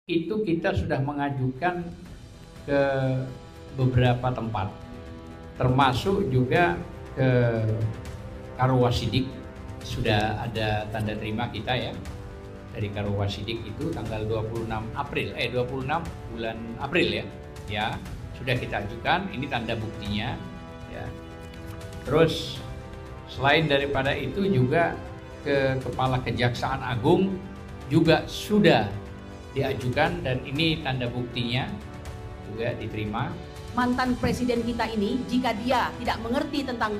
itu kita sudah mengajukan ke beberapa tempat, termasuk juga ke Karowasidik. Sudah ada tanda terima kita ya dari Karowasidik itu tanggal 26 bulan April ya sudah kita ajukan. Ini tanda buktinya ya. Terus selain daripada itu juga ke Kepala Kejaksaan Agung juga sudah diajukan dan ini tanda buktinya juga diterima. Mantan presiden kita ini jika dia tidak mengerti tentang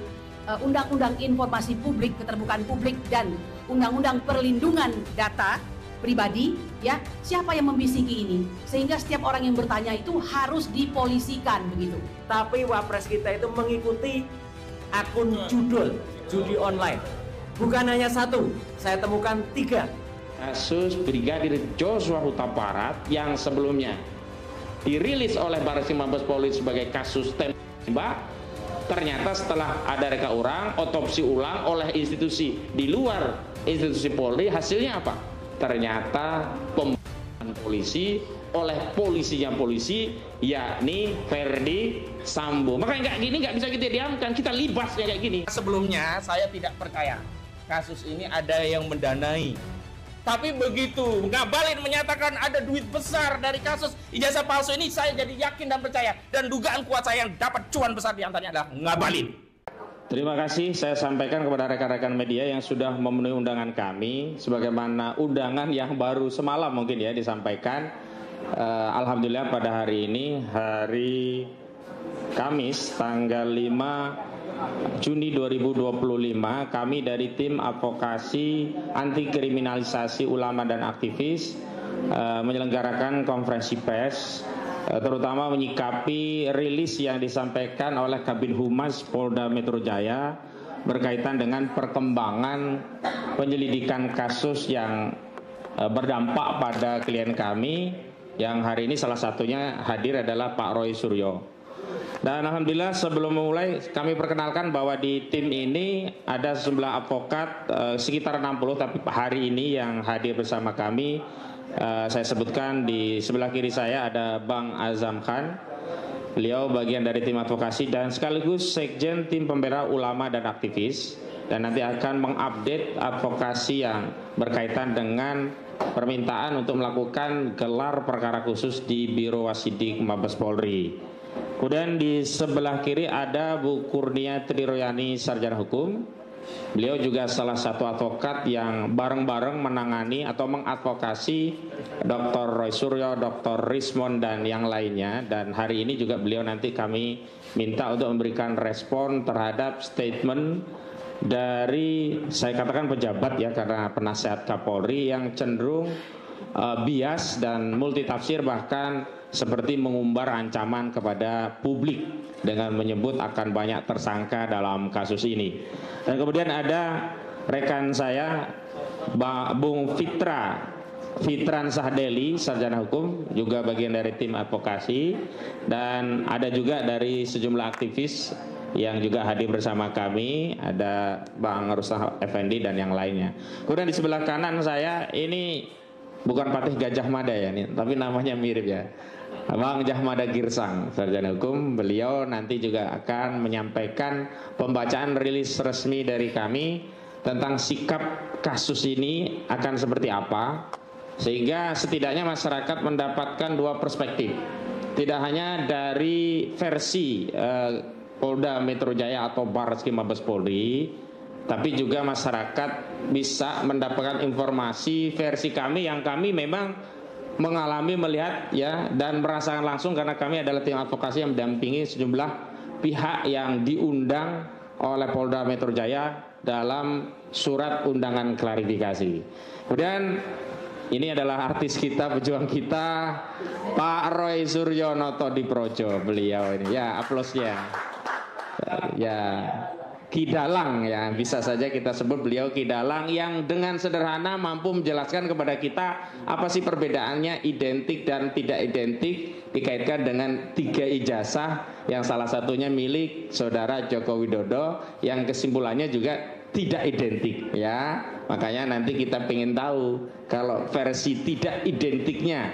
Undang-Undang Informasi Publik, Keterbukaan Publik dan Undang-Undang Perlindungan Data Pribadi, ya siapa yang membisiki ini? Sehingga setiap orang yang bertanya itu harus dipolisikan begitu. Tapi Wapres kita itu mengikuti akun judi online. Bukan hanya satu, saya temukan 3. Kasus Brigadir Joshua Huta Barat yang sebelumnya dirilis oleh Barreskrim Mabes Polri sebagai kasus tembak, ternyata setelah ada reka ulang, otopsi ulang oleh institusi di luar institusi Polri, hasilnya apa? Ternyata pembunuhan polisi oleh polisinya polisi, yakni Ferdi Sambo. Makanya nggak bisa kita diamkan, kita libasnya kayak gini. Sebelumnya saya tidak percaya kasus ini ada yang mendanai. Tapi begitu Ngabalin menyatakan ada duit besar dari kasus ijazah palsu ini, saya jadi yakin dan percaya. Dan dugaan kuat saya yang dapat cuan besar diantaranya adalah Ngabalin. Terima kasih saya sampaikan kepada rekan-rekan media yang sudah memenuhi undangan kami. Sebagaimana undangan yang baru semalam mungkin ya disampaikan. Alhamdulillah pada hari ini, hari Kamis tanggal 5 Juni 2025, kami dari tim advokasi anti kriminalisasi ulama dan aktivis menyelenggarakan konferensi pers, terutama menyikapi rilis yang disampaikan oleh Kabid Humas Polda Metro Jaya berkaitan dengan perkembangan penyelidikan kasus yang berdampak pada klien kami, yang hari ini salah satunya hadir adalah Pak Roy Suryo. Dan alhamdulillah sebelum memulai kami perkenalkan bahwa di tim ini ada sejumlah advokat sekitar 60, tapi hari ini yang hadir bersama kami saya sebutkan di sebelah kiri saya ada Bang Azam Khan. Beliau bagian dari tim advokasi dan sekaligus sekjen tim pembela ulama dan aktivis, dan nanti akan mengupdate advokasi yang berkaitan dengan permintaan untuk melakukan gelar perkara khusus di Biro Wasidik Mabes Polri. Kemudian di sebelah kiri ada Bu Kurnia Triroyani, sarjana hukum. Beliau juga salah satu advokat yang bareng-bareng menangani atau mengadvokasi Dr. Roy Suryo, Dr. Rismond dan yang lainnya. Dan hari ini juga beliau nanti kami minta untuk memberikan respon terhadap statement dari, saya katakan pejabat ya, karena penasehat Kapolri yang cenderung bias dan multitafsir, bahkan seperti mengumbar ancaman kepada publik dengan menyebut akan banyak tersangka dalam kasus ini. Dan kemudian ada rekan saya Bung Fitran Sahdeli, sarjana hukum, juga bagian dari tim advokasi, dan ada juga dari sejumlah aktivis yang juga hadir bersama kami, ada Bang Rustam Effendi dan yang lainnya. Kemudian di sebelah kanan saya ini bukan Patih Gajah Mada ya, nih, tapi namanya mirip ya, Bang Jahmada Girsang, sarjana hukum. Beliau nanti juga akan menyampaikan pembacaan rilis resmi dari kami tentang sikap kasus ini akan seperti apa, sehingga setidaknya masyarakat mendapatkan 2 perspektif. Tidak hanya dari versi Polda Metro Jaya atau Barreskrim Mabes Polri, tapi juga masyarakat bisa mendapatkan informasi versi kami yang kami memang mengalami, melihat ya, dan merasakan langsung, karena kami adalah tim advokasi yang mendampingi sejumlah pihak yang diundang oleh Polda Metro Jaya dalam surat undangan klarifikasi. Kemudian ini adalah artis kita, pejuang kita, Pak Roy Suryo Noto Diprojo. Beliau ini ya, aplausnya ya. Kidalang ya, bisa saja kita sebut beliau Kidalang, yang dengan sederhana mampu menjelaskan kepada kita apa sih perbedaannya identik dan tidak identik dikaitkan dengan 3 ijazah yang salah satunya milik Saudara Joko Widodo, yang kesimpulannya juga tidak identik ya. Makanya nanti kita ingin tahu kalau versi tidak identiknya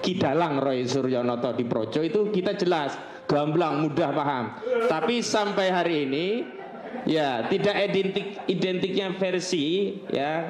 Kidalang Roy Suryonoto di Projo itu kita jelas, gamblang, mudah paham. Tapi sampai hari ini ya tidak identiknya versi ya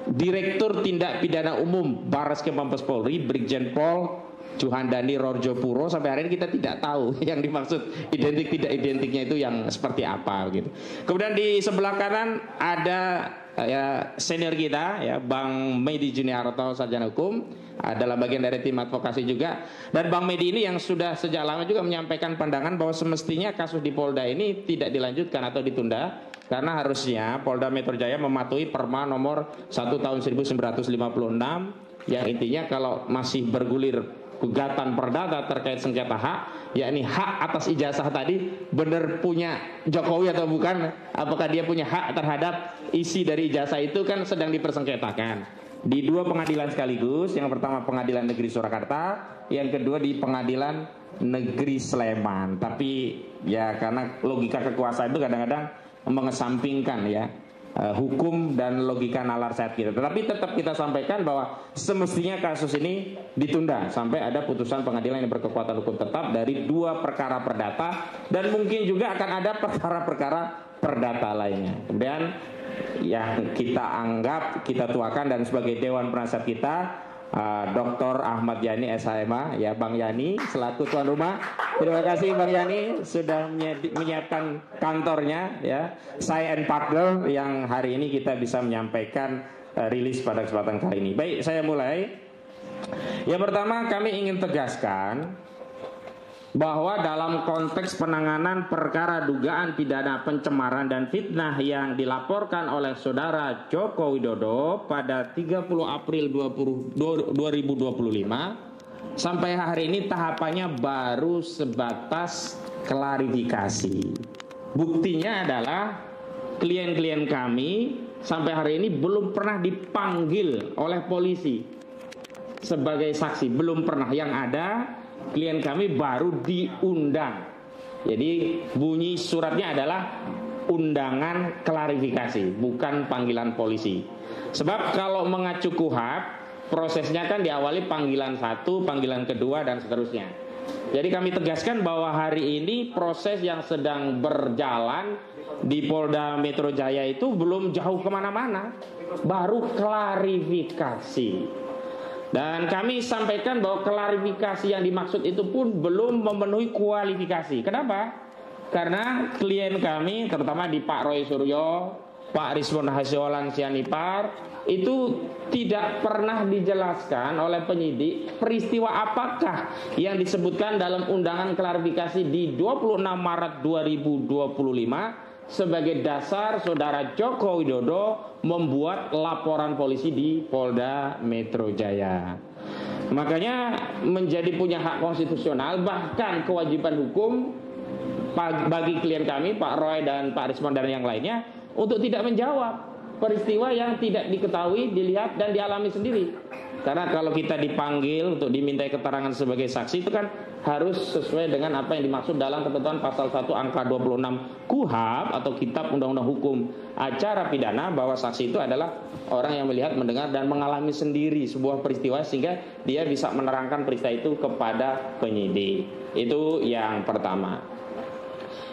Direktur Tindak Pidana Umum Barreskrim Mabes Polri Brigjen Pol Juhandani Rorjopuro, sampai hari ini kita tidak tahu yang dimaksud identik tidak identiknya itu yang seperti apa gitu. Kemudian di sebelah kanan ada ya senior kita ya Bang Medi Juniarto, sarjana hukum, adalah bagian dari tim advokasi juga. Dan Bang Medi ini yang sudah sejak lama juga menyampaikan pandangan bahwa semestinya kasus di Polda ini tidak dilanjutkan atau ditunda, karena harusnya Polda Metro Jaya mematuhi Perma nomor 1 tahun 1956 yang intinya kalau masih bergulir gugatan perdata terkait sengketa hak, yakni hak atas ijazah tadi benar punya Jokowi atau bukan, apakah dia punya hak terhadap isi dari ijazah itu kan sedang dipersengketakan di dua pengadilan sekaligus. Yang pertama Pengadilan Negeri Surakarta, yang kedua di Pengadilan Negeri Sleman. Tapi ya karena logika kekuasaan itu kadang-kadang mengesampingkan ya hukum dan logika nalar sehat kita. Tetapi tetap kita sampaikan bahwa semestinya kasus ini ditunda sampai ada putusan pengadilan yang berkekuatan hukum tetap dari dua perkara perdata, dan mungkin juga akan ada perkara-perkara perdata lainnya. Kemudian yang kita anggap, kita tuakan dan sebagai Dewan Penasihat kita Dr. Ahmad Yani SHMA ya, Bang Yani selaku tuan rumah. Terima kasih Bang Yani sudah menyiapkan kantornya ya, saya and partner, yang hari ini kita bisa menyampaikan rilis pada kesempatan kali ini. Baik, saya mulai. Yang pertama kami ingin tegaskan bahwa dalam konteks penanganan perkara dugaan pidana pencemaran dan fitnah yang dilaporkan oleh Saudara Joko Widodo pada 30 April 2025 sampai hari ini tahapannya baru sebatas klarifikasi. Buktinya adalah klien-klien kami sampai hari ini belum pernah dipanggil oleh polisi sebagai saksi, belum pernah. Yang ada klien kami baru diundang. Jadi bunyi suratnya adalah undangan klarifikasi, bukan panggilan polisi. Sebab kalau mengacu KUHAP, prosesnya kan diawali panggilan 1, panggilan kedua, dan seterusnya. Jadi kami tegaskan bahwa hari ini proses yang sedang berjalan di Polda Metro Jaya itu belum jauh kemana-mana, baru klarifikasi. Dan kami sampaikan bahwa klarifikasi yang dimaksud itu pun belum memenuhi kualifikasi. Kenapa? Karena klien kami, terutama di Pak Roy Suryo, Pak Rizwan Hasiolan Sianipar, itu tidak pernah dijelaskan oleh penyidik peristiwa apakah yang disebutkan dalam undangan klarifikasi di 26 Maret 2025 sebagai dasar Saudara Joko Widodo membuat laporan polisi di Polda Metro Jaya. Makanya menjadi punya hak konstitusional, bahkan kewajiban hukum bagi klien kami Pak Roy dan Pak Rismon dan yang lainnya untuk tidak menjawab peristiwa yang tidak diketahui, dilihat dan dialami sendiri. Karena kalau kita dipanggil untuk dimintai keterangan sebagai saksi itu kan harus sesuai dengan apa yang dimaksud dalam ketentuan pasal 1 angka 26 KUHAP atau Kitab Undang-Undang Hukum Acara Pidana, bahwa saksi itu adalah orang yang melihat, mendengar dan mengalami sendiri sebuah peristiwa sehingga dia bisa menerangkan peristiwa itu kepada penyidik. Itu yang pertama.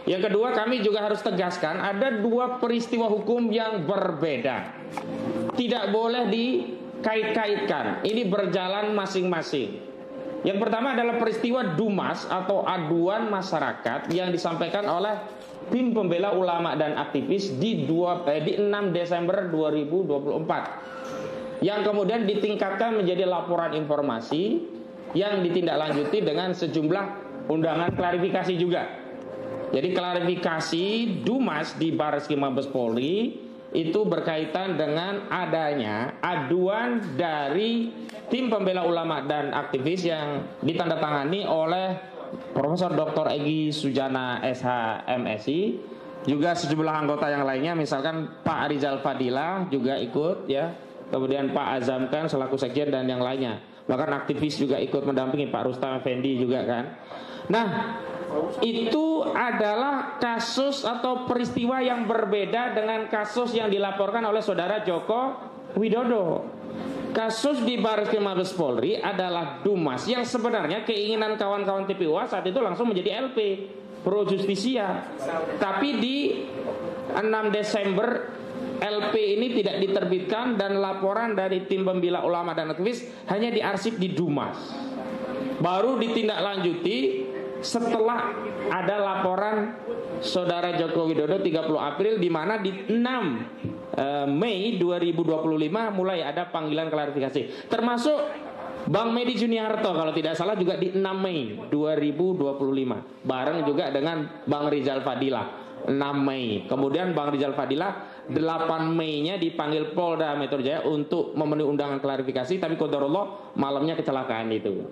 Yang kedua, kami juga harus tegaskan ada dua peristiwa hukum yang berbeda. Tidak boleh dikait-kaitkan. Ini berjalan masing-masing. Yang pertama adalah peristiwa Dumas atau aduan masyarakat yang disampaikan oleh tim pembela ulama dan aktivis di 6 Desember 2024. Yang kemudian ditingkatkan menjadi laporan informasi yang ditindaklanjuti dengan sejumlah undangan klarifikasi juga. Jadi klarifikasi Dumas di Barreskrim Mabes Polri itu berkaitan dengan adanya aduan dari tim pembela ulama dan aktivis yang ditandatangani oleh Profesor Dr. Egy Sujana SH MSI, juga sejumlah anggota yang lainnya, misalkan Pak Rizal Fadila juga ikut ya, kemudian Pak Azamkan selaku sekjen dan yang lainnya. Bahkan aktivis juga ikut mendampingi, Pak Rustam Effendi juga kan. Nah, itu adalah kasus atau peristiwa yang berbeda dengan kasus yang dilaporkan oleh Saudara Joko Widodo. kasus di Barreskrim Mabes Polri adalah Dumas yang sebenarnya keinginan kawan-kawan TPUA saat itu langsung menjadi LP Pro Justisia. Tapi di 6 Desember LP ini tidak diterbitkan dan laporan dari tim pembela ulama dan aktivis hanya diarsip di Dumas. Baru ditindaklanjuti setelah ada laporan Saudara Joko Widodo 30 April di mana di 6 Mei 2025 mulai ada panggilan klarifikasi. Termasuk Bang Medi Juniarto kalau tidak salah juga di 6 Mei 2025 bareng juga dengan Bang Rizal Fadila 6 Mei. Kemudian Bang Rizal Fadila 8 Mei-nya dipanggil Polda Metro Jaya untuk memenuhi undangan klarifikasi, tapi qadarullah malamnya kecelakaan itu.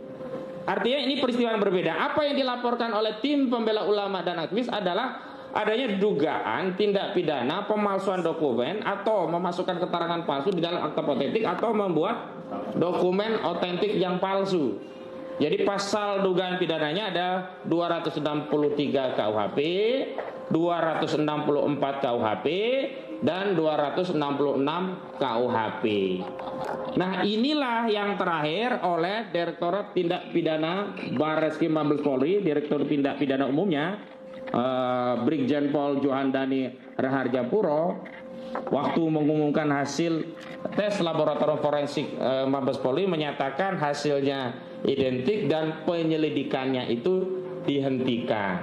Artinya ini peristiwa yang berbeda. Apa yang dilaporkan oleh tim pembela ulama dan aktivis adalah adanya dugaan tindak pidana pemalsuan dokumen atau memasukkan keterangan palsu di dalam akta otentik atau membuat dokumen otentik yang palsu. Jadi pasal dugaan pidananya ada 263 KUHP, 264 KUHP, dan 266 KUHP. Nah, inilah yang terakhir oleh Direktorat Tindak Pidana Barreskrim Mabes Polri, Direktur Tindak Pidana Umumnya, Brigjen Pol Johandani Raharjapuro, waktu mengumumkan hasil tes laboratorium forensik Mabes Polri menyatakan hasilnya identik dan penyelidikannya itu dihentikan.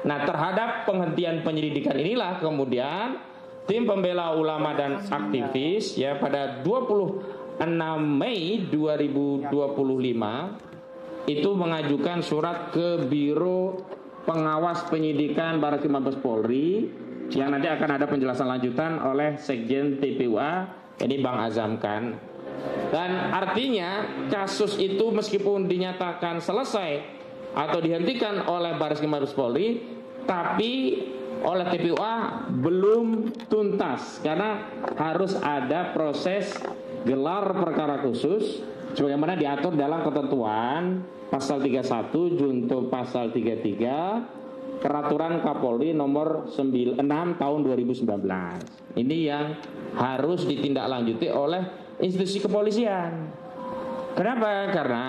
Nah, terhadap penghentian penyelidikan inilah kemudian tim pembela ulama dan aktivis ya pada 26 Mei 2025 itu mengajukan surat ke Biro Pengawas Penyidikan Barreskrim Mabes Polri yang nanti akan ada penjelasan lanjutan oleh Sekjen TPUA, ini Bang Azam Khan. Dan artinya kasus itu meskipun dinyatakan selesai atau dihentikan oleh Barreskrim Mabes Polri, tapi oleh TPUA belum tuntas karena harus ada proses gelar perkara khusus sebagaimana diatur dalam ketentuan pasal 31 junto pasal 33 Peraturan Kapolri nomor 96 tahun 2019. Ini yang harus ditindaklanjuti oleh institusi kepolisian. Kenapa? Karena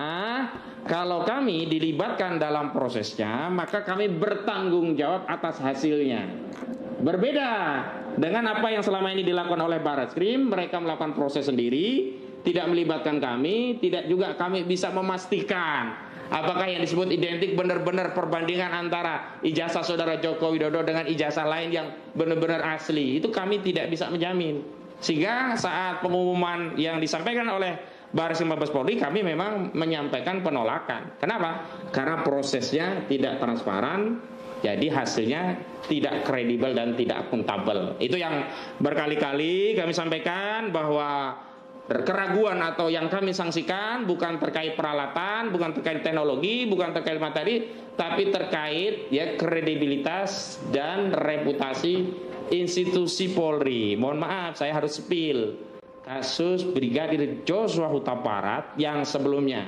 kalau kami dilibatkan dalam prosesnya, maka kami bertanggung jawab atas hasilnya. Berbeda dengan apa yang selama ini dilakukan oleh Barreskrim, mereka melakukan proses sendiri, tidak melibatkan kami, tidak juga kami bisa memastikan apakah yang disebut identik benar-benar perbandingan antara ijazah Saudara Joko Widodo dengan ijazah lain yang benar-benar asli. Itu kami tidak bisa menjamin. Sehingga saat pengumuman yang disampaikan oleh Barreskrim Mabes Polri, kami memang menyampaikan penolakan. Kenapa? Karena prosesnya tidak transparan, jadi hasilnya tidak kredibel dan tidak akuntabel. Itu yang berkali-kali kami sampaikan bahwa keraguan atau yang kami sanksikan bukan terkait peralatan, bukan terkait teknologi, bukan terkait materi, tapi terkait ya kredibilitas dan reputasi institusi Polri. Mohon maaf, saya harus spill. Kasus Brigadir Joshua Huta Barat yang sebelumnya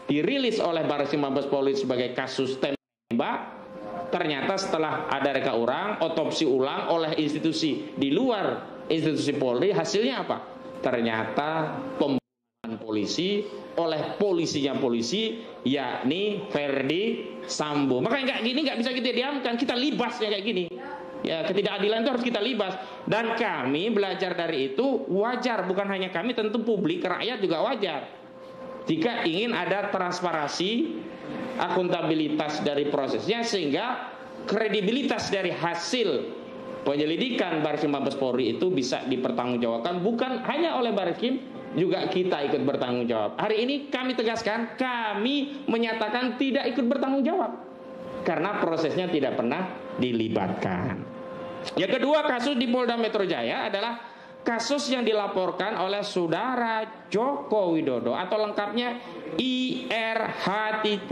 dirilis oleh Barreskrim Mabes Polri sebagai kasus tembak, ternyata setelah ada reka ulang, otopsi ulang oleh institusi di luar institusi Polri, hasilnya apa? Ternyata pembunuhan polisi oleh polisinya polisi, yakni Ferdi Sambo. Makanya nggak bisa kita diamkan, kita libasnya kayak gini. Ya, ketidakadilan itu harus kita libas. Dan kami belajar dari itu wajar, bukan hanya kami, tentu publik, rakyat juga wajar. Jika ingin ada transparansi, akuntabilitas dari prosesnya, sehingga kredibilitas dari hasil penyelidikan Barreskrim Mabes Polri itu bisa dipertanggungjawabkan, bukan hanya oleh Barreskrim, juga kita ikut bertanggung jawab. Hari ini kami tegaskan, kami menyatakan tidak ikut bertanggung jawab karena prosesnya tidak pernah dilibatkan. Yang kedua, kasus di Polda Metro Jaya adalah kasus yang dilaporkan oleh Saudara Joko Widodo atau lengkapnya IRHTT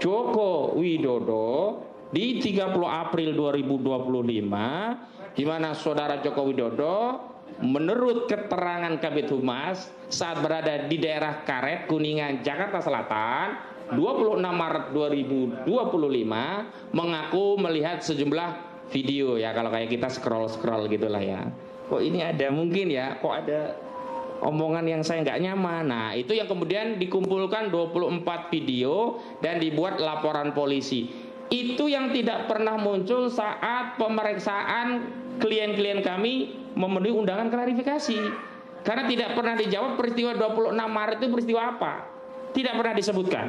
Joko Widodo di 30 April 2025, di mana Saudara Joko Widodo menurut keterangan Kabid Humas saat berada di daerah Karet, Kuningan, Jakarta Selatan 26 Maret 2025 mengaku melihat sejumlah video, ya kalau kayak kita scroll gitulah ya. Kok ini ada mungkin ya, kok omongan yang saya nggak nyaman. Nah, itu yang kemudian dikumpulkan 24 video dan dibuat laporan polisi. Itu yang tidak pernah muncul saat pemeriksaan klien-klien kami memenuhi undangan klarifikasi. Karena tidak pernah dijawab peristiwa 26 Maret itu peristiwa apa. Tidak pernah disebutkan.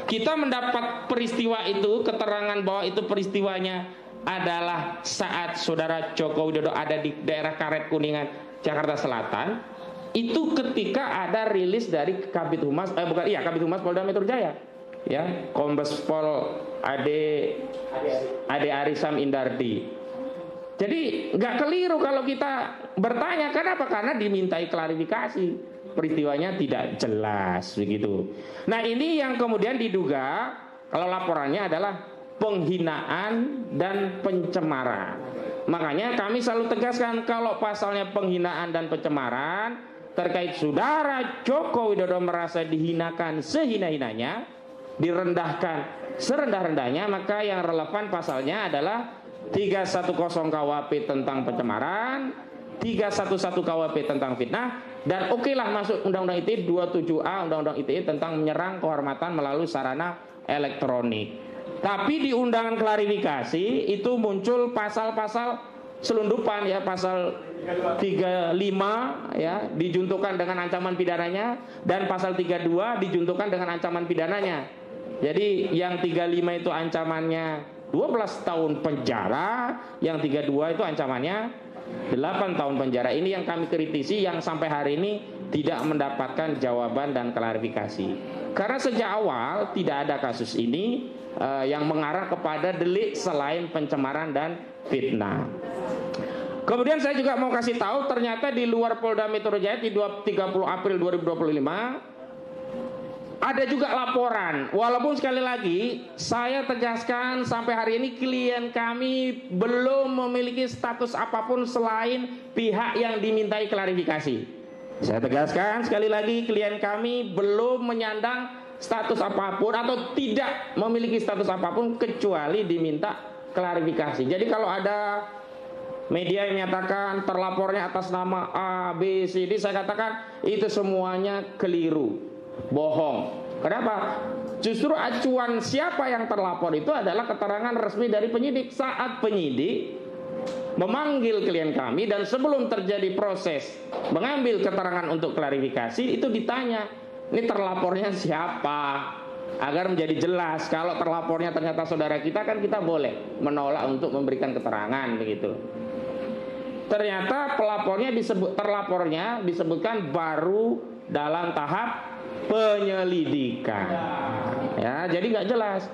Kita mendapat peristiwa itu, keterangan bahwa itu peristiwanya adalah saat saudara Joko Widodo ada di daerah Karet Kuningan, Jakarta Selatan. Itu ketika ada rilis dari Kabid Humas, Kabid Humas Polda Metro Jaya, ya, Kombes Pol Ade Arisam Indardi. Jadi nggak keliru kalau kita bertanya, kenapa? Karena dimintai klarifikasi, peristiwanya tidak jelas begitu. Nah, ini yang kemudian diduga kalau laporannya adalah penghinaan dan pencemaran. Makanya kami selalu tegaskan kalau pasalnya penghinaan dan pencemaran terkait saudara Joko Widodo merasa dihinakan sehina-hinanya, direndahkan serendah-rendahnya, maka yang relevan pasalnya adalah 310 KUHP tentang pencemaran, 311 KUHP tentang fitnah, dan okelah masuk Undang-Undang ITE 27A Undang-Undang ITE tentang menyerang kehormatan melalui sarana elektronik. Tapi di undangan klarifikasi itu muncul pasal-pasal selundupan, ya, pasal 35 ya dijuntukan dengan ancaman pidananya, dan pasal 32 dijuntukan dengan ancaman pidananya. Jadi yang 35 itu ancamannya 12 tahun penjara, yang 32 itu ancamannya 8 tahun penjara. Ini yang kami kritisi, yang sampai hari ini tidak mendapatkan jawaban dan klarifikasi. Karena sejak awal tidak ada kasus ini yang mengarah kepada delik selain pencemaran dan fitnah. Kemudian saya juga mau kasih tahu, ternyata di luar Polda Metro Jaya di 30 April 2025 ada juga laporan. Walaupun sekali lagi saya tegaskan sampai hari ini klien kami belum memiliki status apapun selain pihak yang dimintai klarifikasi. Saya tegaskan sekali lagi, klien kami belum menyandang status apapun atau tidak memiliki status apapun kecuali diminta klarifikasi. Jadi kalau ada media yang menyatakan terlapornya atas nama A, B, C, D, saya katakan itu semuanya keliru, bohong. Kenapa? Justru acuan siapa yang terlapor itu adalah keterangan resmi dari penyidik. Saat penyidik memanggil klien kami dan sebelum terjadi proses mengambil keterangan untuk klarifikasi, itu ditanya, ini terlapornya siapa? Agar menjadi jelas. Kalau terlapornya ternyata saudara kita, kan kita boleh menolak untuk memberikan keterangan begitu. Ternyata terlapornya disebutkan baru dalam tahap penyelidikan. Ya, jadi nggak jelas.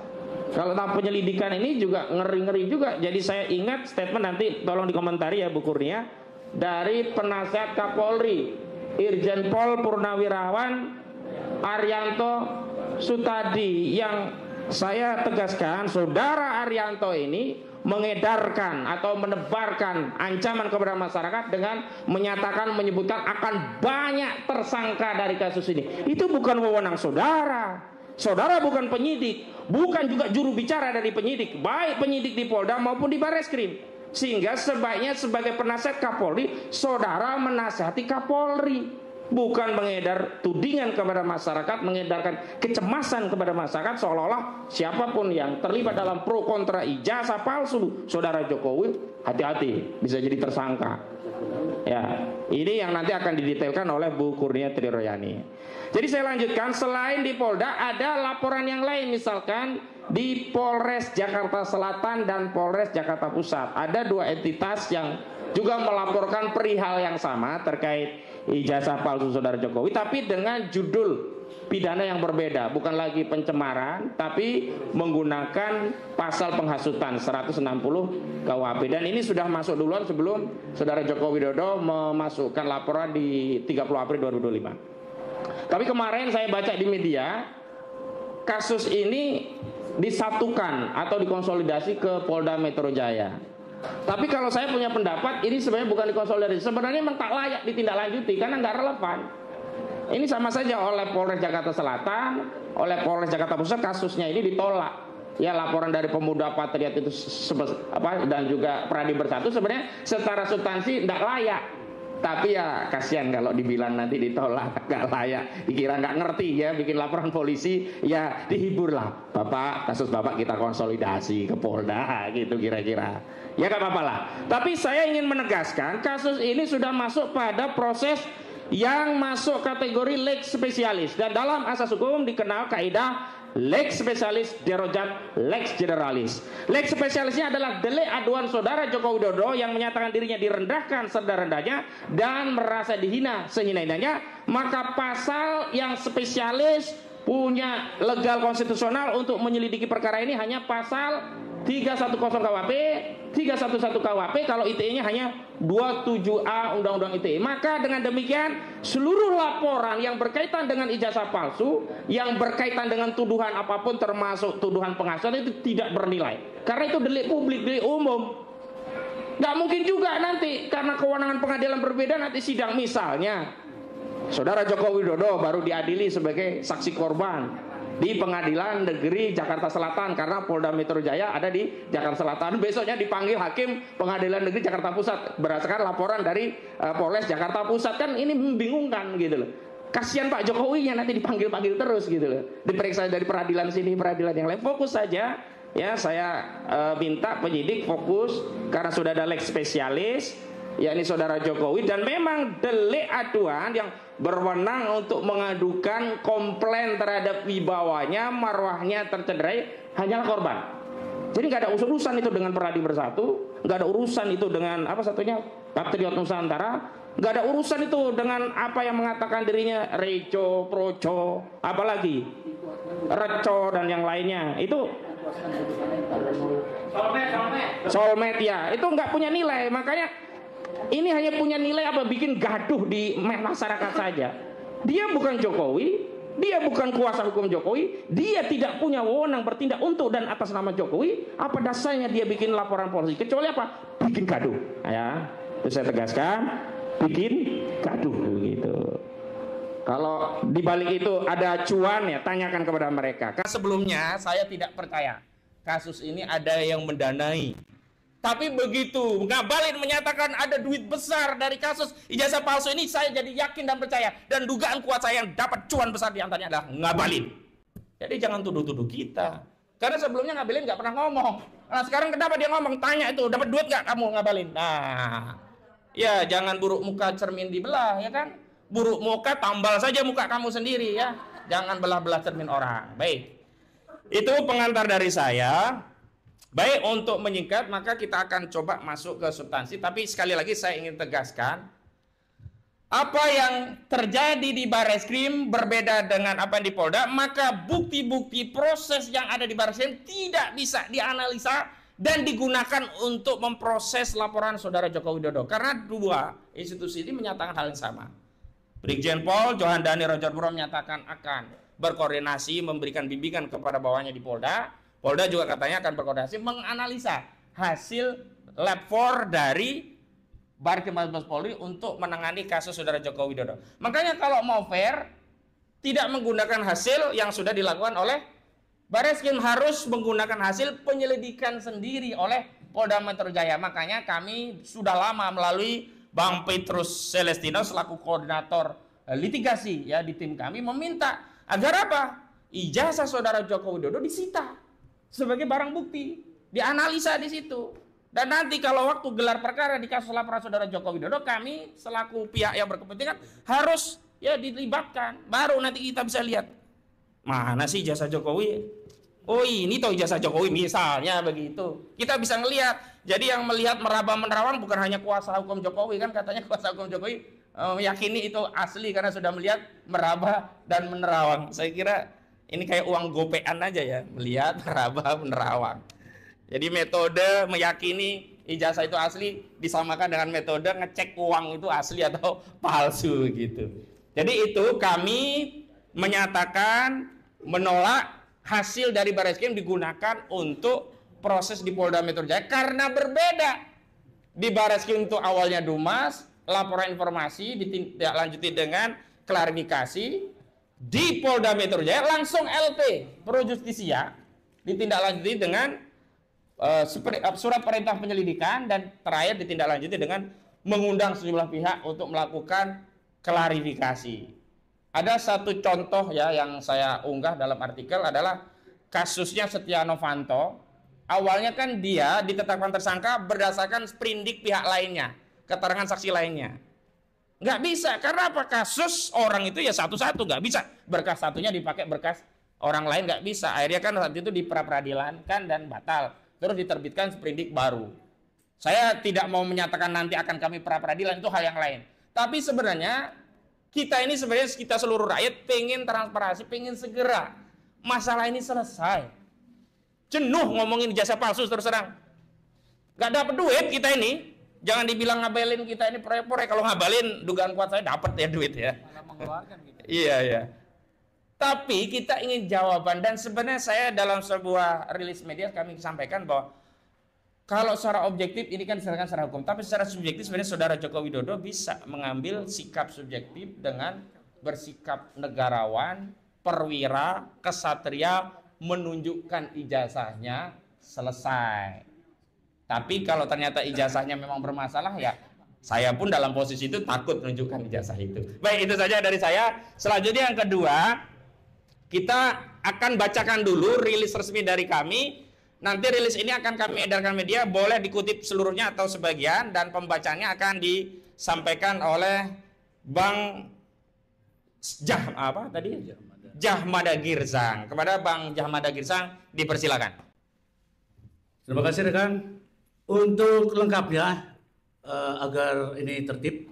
Kalau tahap penyelidikan ini juga ngeri-ngeri juga. Jadi saya ingat statement, nanti tolong dikomentari ya Bu Kurnia, dari penasihat Kapolri Irjen Pol Purnawirawan Arianto Sutadi, yang saya tegaskan saudara Arianto ini mengedarkan atau menebarkan ancaman kepada masyarakat dengan menyebutkan akan banyak tersangka dari kasus ini. Itu bukan wewenang saudara. Saudara bukan penyidik, bukan juga juru bicara dari penyidik, baik penyidik di Polda maupun di Barreskrim. Sehingga sebaiknya sebagai penasihat Kapolri, saudara menasihati Kapolri, bukan mengedar tudingan kepada masyarakat, mengedarkan kecemasan kepada masyarakat seolah-olah siapapun yang terlibat dalam pro kontra ijazah palsu saudara Jokowi, hati-hati bisa jadi tersangka. Ya, ini yang nanti akan didetailkan oleh Bu Kurnia Triroyani. Jadi saya lanjutkan, selain di Polda ada laporan yang lain, misalkan di Polres Jakarta Selatan dan Polres Jakarta Pusat. Ada dua entitas yang juga melaporkan perihal yang sama terkait ijazah palsu saudara Jokowi, tapi dengan judul pidana yang berbeda, bukan lagi pencemaran tapi menggunakan pasal penghasutan 160 KUHP, dan ini sudah masuk duluan sebelum saudara Joko Widodo memasukkan laporan di 30 April 2025. Tapi kemarin saya baca di media, kasus ini disatukan atau dikonsolidasi ke Polda Metro Jaya. Tapi kalau saya punya pendapat, ini sebenarnya bukan dikonsolidasi, sebenarnya memang tak layak ditindaklanjuti karena nggak relevan. Ini sama saja oleh Polres Jakarta Selatan, oleh Polres Jakarta Pusat, kasusnya ini ditolak. Ya, laporan dari Pemuda Patriot itu dan juga Pradi Bersatu sebenarnya secara substansi tidak layak Tapi ya kasihan kalau dibilang nanti ditolak, nggak layak, dikira nggak ngerti ya, bikin laporan polisi, ya dihibur lah. Bapak, kasus Bapak kita konsolidasi ke Polda, gitu kira-kira. Ya nggak apa-apa lah. Tapi saya ingin menegaskan, kasus ini sudah masuk pada proses yang masuk kategori lex spesialis. Dan dalam asas hukum dikenal kaidah lex spesialis derojat lex generalis. Lex spesialisnya adalah delik aduan saudara Joko Widodo yang menyatakan dirinya direndahkan serendah-rendahnya dan merasa dihina sehina-hinanya, maka pasal yang spesialis punya legal konstitusional untuk menyelidiki perkara ini hanya pasal 310 KUHP, 311 KUHP kalau ITE-nya hanya 27A Undang-Undang ITE. Maka dengan demikian seluruh laporan yang berkaitan dengan ijazah palsu, yang berkaitan dengan tuduhan apapun termasuk tuduhan pengasuhan itu tidak bernilai. Karena itu delik publik, delik umum. Nggak mungkin juga nanti karena kewenangan pengadilan berbeda nanti sidang misalnya Saudara Joko Widodo baru diadili sebagai saksi korban di Pengadilan Negeri Jakarta Selatan karena Polda Metro Jaya ada di Jakarta Selatan. Besoknya dipanggil hakim Pengadilan Negeri Jakarta Pusat berdasarkan laporan dari Polres Jakarta Pusat. Kan ini membingungkan gitu loh. Kasihan Pak Jokowi yang nanti dipanggil-panggil terus gitu loh. Diperiksa dari peradilan sini, peradilan yang lain. Fokus saja. Ya, saya minta penyidik fokus karena sudah ada lex spesialis, yakni saudara Jokowi, dan memang delik aduan yang berwenang untuk mengadukan komplain terhadap wibawanya, marwahnya tercederai hanyalah korban. Jadi nggak ada urusan itu dengan Peradi Bersatu, nggak ada urusan itu dengan apa satunya Patriot Nusantara, nggak ada urusan itu dengan apa yang mengatakan dirinya Reco, Proco, apalagi Reco dan yang lainnya. Itu soulmate ya, itu nggak punya nilai. Makanya ini hanya punya nilai apa bikin gaduh di masyarakat saja. Dia bukan Jokowi, dia bukan kuasa hukum Jokowi, dia tidak punya wewenang bertindak untuk dan atas nama Jokowi. Apa dasarnya dia bikin laporan polisi? Kecuali apa? Bikin gaduh. Ya, itu saya tegaskan, bikin gaduh begitu. Kalau di balik itu ada cuan ya tanyakan kepada mereka. Sebelumnya saya tidak percaya kasus ini ada yang mendanai. Tapi begitu Ngabalin menyatakan ada duit besar dari kasus ijazah palsu ini, saya jadi yakin dan percaya. Dan dugaan kuat saya yang dapat cuan besar diantaranya adalah Ngabalin. Jadi jangan tuduh-tuduh kita. Karena sebelumnya Ngabalin nggak pernah ngomong. Nah sekarang kenapa dia ngomong? Tanya itu, dapat duit nggak kamu Ngabalin? Nah, ya jangan buruk muka cermin dibelah, ya kan? Buruk muka tambal saja muka kamu sendiri ya. Jangan belah-belah cermin orang. Baik. Itu pengantar dari saya. Baik, untuk menyingkat maka kita akan coba masuk ke substansi. Tapi sekali lagi saya ingin tegaskan, apa yang terjadi di Barreskrim berbeda dengan apa yang di Polda. Maka bukti-bukti proses yang ada di Barreskrim tidak bisa dianalisa dan digunakan untuk memproses laporan saudara Joko Widodo. Karena dua institusi ini menyatakan hal yang sama. Brigjen Pol Johandani Rojodipuro menyatakan akan berkoordinasi memberikan bimbingan kepada bawahnya di Polda. Polda juga katanya akan berkoordinasi menganalisa hasil lab 4 dari Barreskrim Mabes Polri untuk menangani kasus saudara Joko Widodo. Makanya kalau mau fair, tidak menggunakan hasil yang sudah dilakukan oleh Barreskrim, harus menggunakan hasil penyelidikan sendiri oleh Polda Metro Jaya. Makanya kami sudah lama melalui Bang Petrus Celestino selaku koordinator litigasi ya di tim kami meminta agar apa? Ijazah saudara Joko Widodo disita sebagai barang bukti, dianalisa di situ. Dan nanti kalau waktu gelar perkara di kasus laporan saudara Joko Widodo, kami selaku pihak yang berkepentingan harus ya dilibatkan. Baru nanti kita bisa lihat mana sih ijazah Jokowi. Oh ini toh ijazah Jokowi misalnya begitu. Kita bisa ngelihat. Jadi yang melihat meraba menerawang bukan hanya kuasa hukum Jokowi, kan katanya kuasa hukum Jokowi meyakini itu asli karena sudah melihat meraba dan menerawang. Saya kira ini kayak uang gopean aja ya, melihat, meraba, menerawang. Jadi metode meyakini ijazah itu asli disamakan dengan metode ngecek uang itu asli atau palsu gitu. Jadi itu kami menyatakan menolak hasil dari Barreskrim digunakan untuk proses di Polda Metro Jaya karena berbeda. Di Barreskrim itu awalnya Dumas, laporan informasi ditindaklanjuti dengan klarifikasi. Di Polda Metro Jaya langsung LP Pro Justisia ditindaklanjuti dengan surat perintah penyelidikan dan terakhir ditindaklanjuti dengan mengundang sejumlah pihak untuk melakukan klarifikasi. Ada satu contoh ya yang saya unggah dalam artikel adalah kasusnya Setia Novanto. Awalnya kan dia ditetapkan tersangka berdasarkan sprindik pihak lainnya, keterangan saksi lainnya. Nggak bisa, karena apa? Kasus orang itu ya satu-satu, nggak bisa. Berkas satunya dipakai berkas orang lain, nggak bisa. Akhirnya kan saat itu diperadilankan dan batal. Terus diterbitkan sprindik baru. Saya tidak mau menyatakan nanti akan kami pra-peradilan, itu hal yang lain. Tapi sebenarnya kita ini sebenarnya kita seluruh rakyat pengen transparansi, pengen segera masalah ini selesai. Jenuh ngomongin ijazah palsu terus terang. Gak dapat duit kita ini. Jangan dibilang ngabelin kita ini proyek-proyek. Kalau ngabalin dugaan kuat saya dapat ya duit ya. Iya ya. Tapi kita ingin jawaban, dan sebenarnya saya dalam sebuah rilis media kami sampaikan bahwa kalau secara objektif ini kan diserahkan secara hukum, tapi secara subjektif sebenarnya Saudara Joko Widodo bisa mengambil sikap subjektif dengan bersikap negarawan, perwira, kesatria, menunjukkan ijazahnya selesai. Tapi kalau ternyata ijazahnya memang bermasalah, ya saya pun dalam posisi itu takut menunjukkan ijazah itu. Baik, itu saja dari saya. Selanjutnya yang kedua, kita akan bacakan dulu rilis resmi dari kami. Nanti rilis ini akan kami edarkan media, boleh dikutip seluruhnya atau sebagian, dan pembacanya akan disampaikan oleh Bang Jahmada Girsang. Kepada Bang Jahmada Girsang dipersilakan. Terima kasih rekan. Untuk lengkapnya agar ini tertib,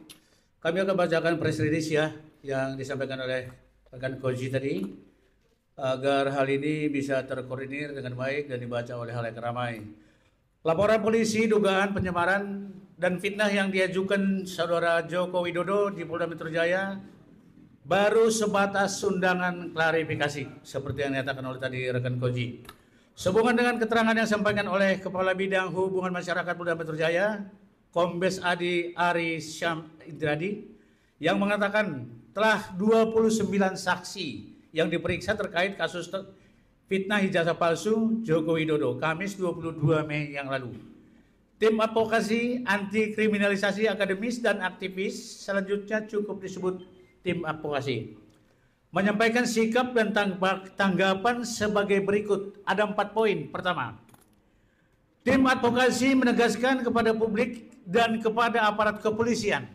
kami akan bacakan press release ya yang disampaikan oleh rekan Koji tadi, agar hal ini bisa terkoordinir dengan baik dan dibaca oleh halayak ramai. Laporan polisi dugaan penyamaran dan fitnah yang diajukan Saudara Joko Widodo di Polda Metro Jaya baru sebatas undangan klarifikasi seperti yang dinyatakan oleh tadi rekan Koji. Sehubungan dengan keterangan yang disampaikan oleh Kepala Bidang Hubungan Masyarakat Polda Metro Jaya, Kombes Adi Ari Syam Indradi, yang mengatakan telah 29 saksi yang diperiksa terkait kasus fitnah ijazah palsu Joko Widodo, Kamis 22 Mei yang lalu. Tim advokasi anti kriminalisasi akademis dan aktivis selanjutnya cukup disebut tim advokasi, menyampaikan sikap dan tanggapan sebagai berikut. Ada 4 poin. Pertama, tim advokasi menegaskan kepada publik dan kepada aparat kepolisian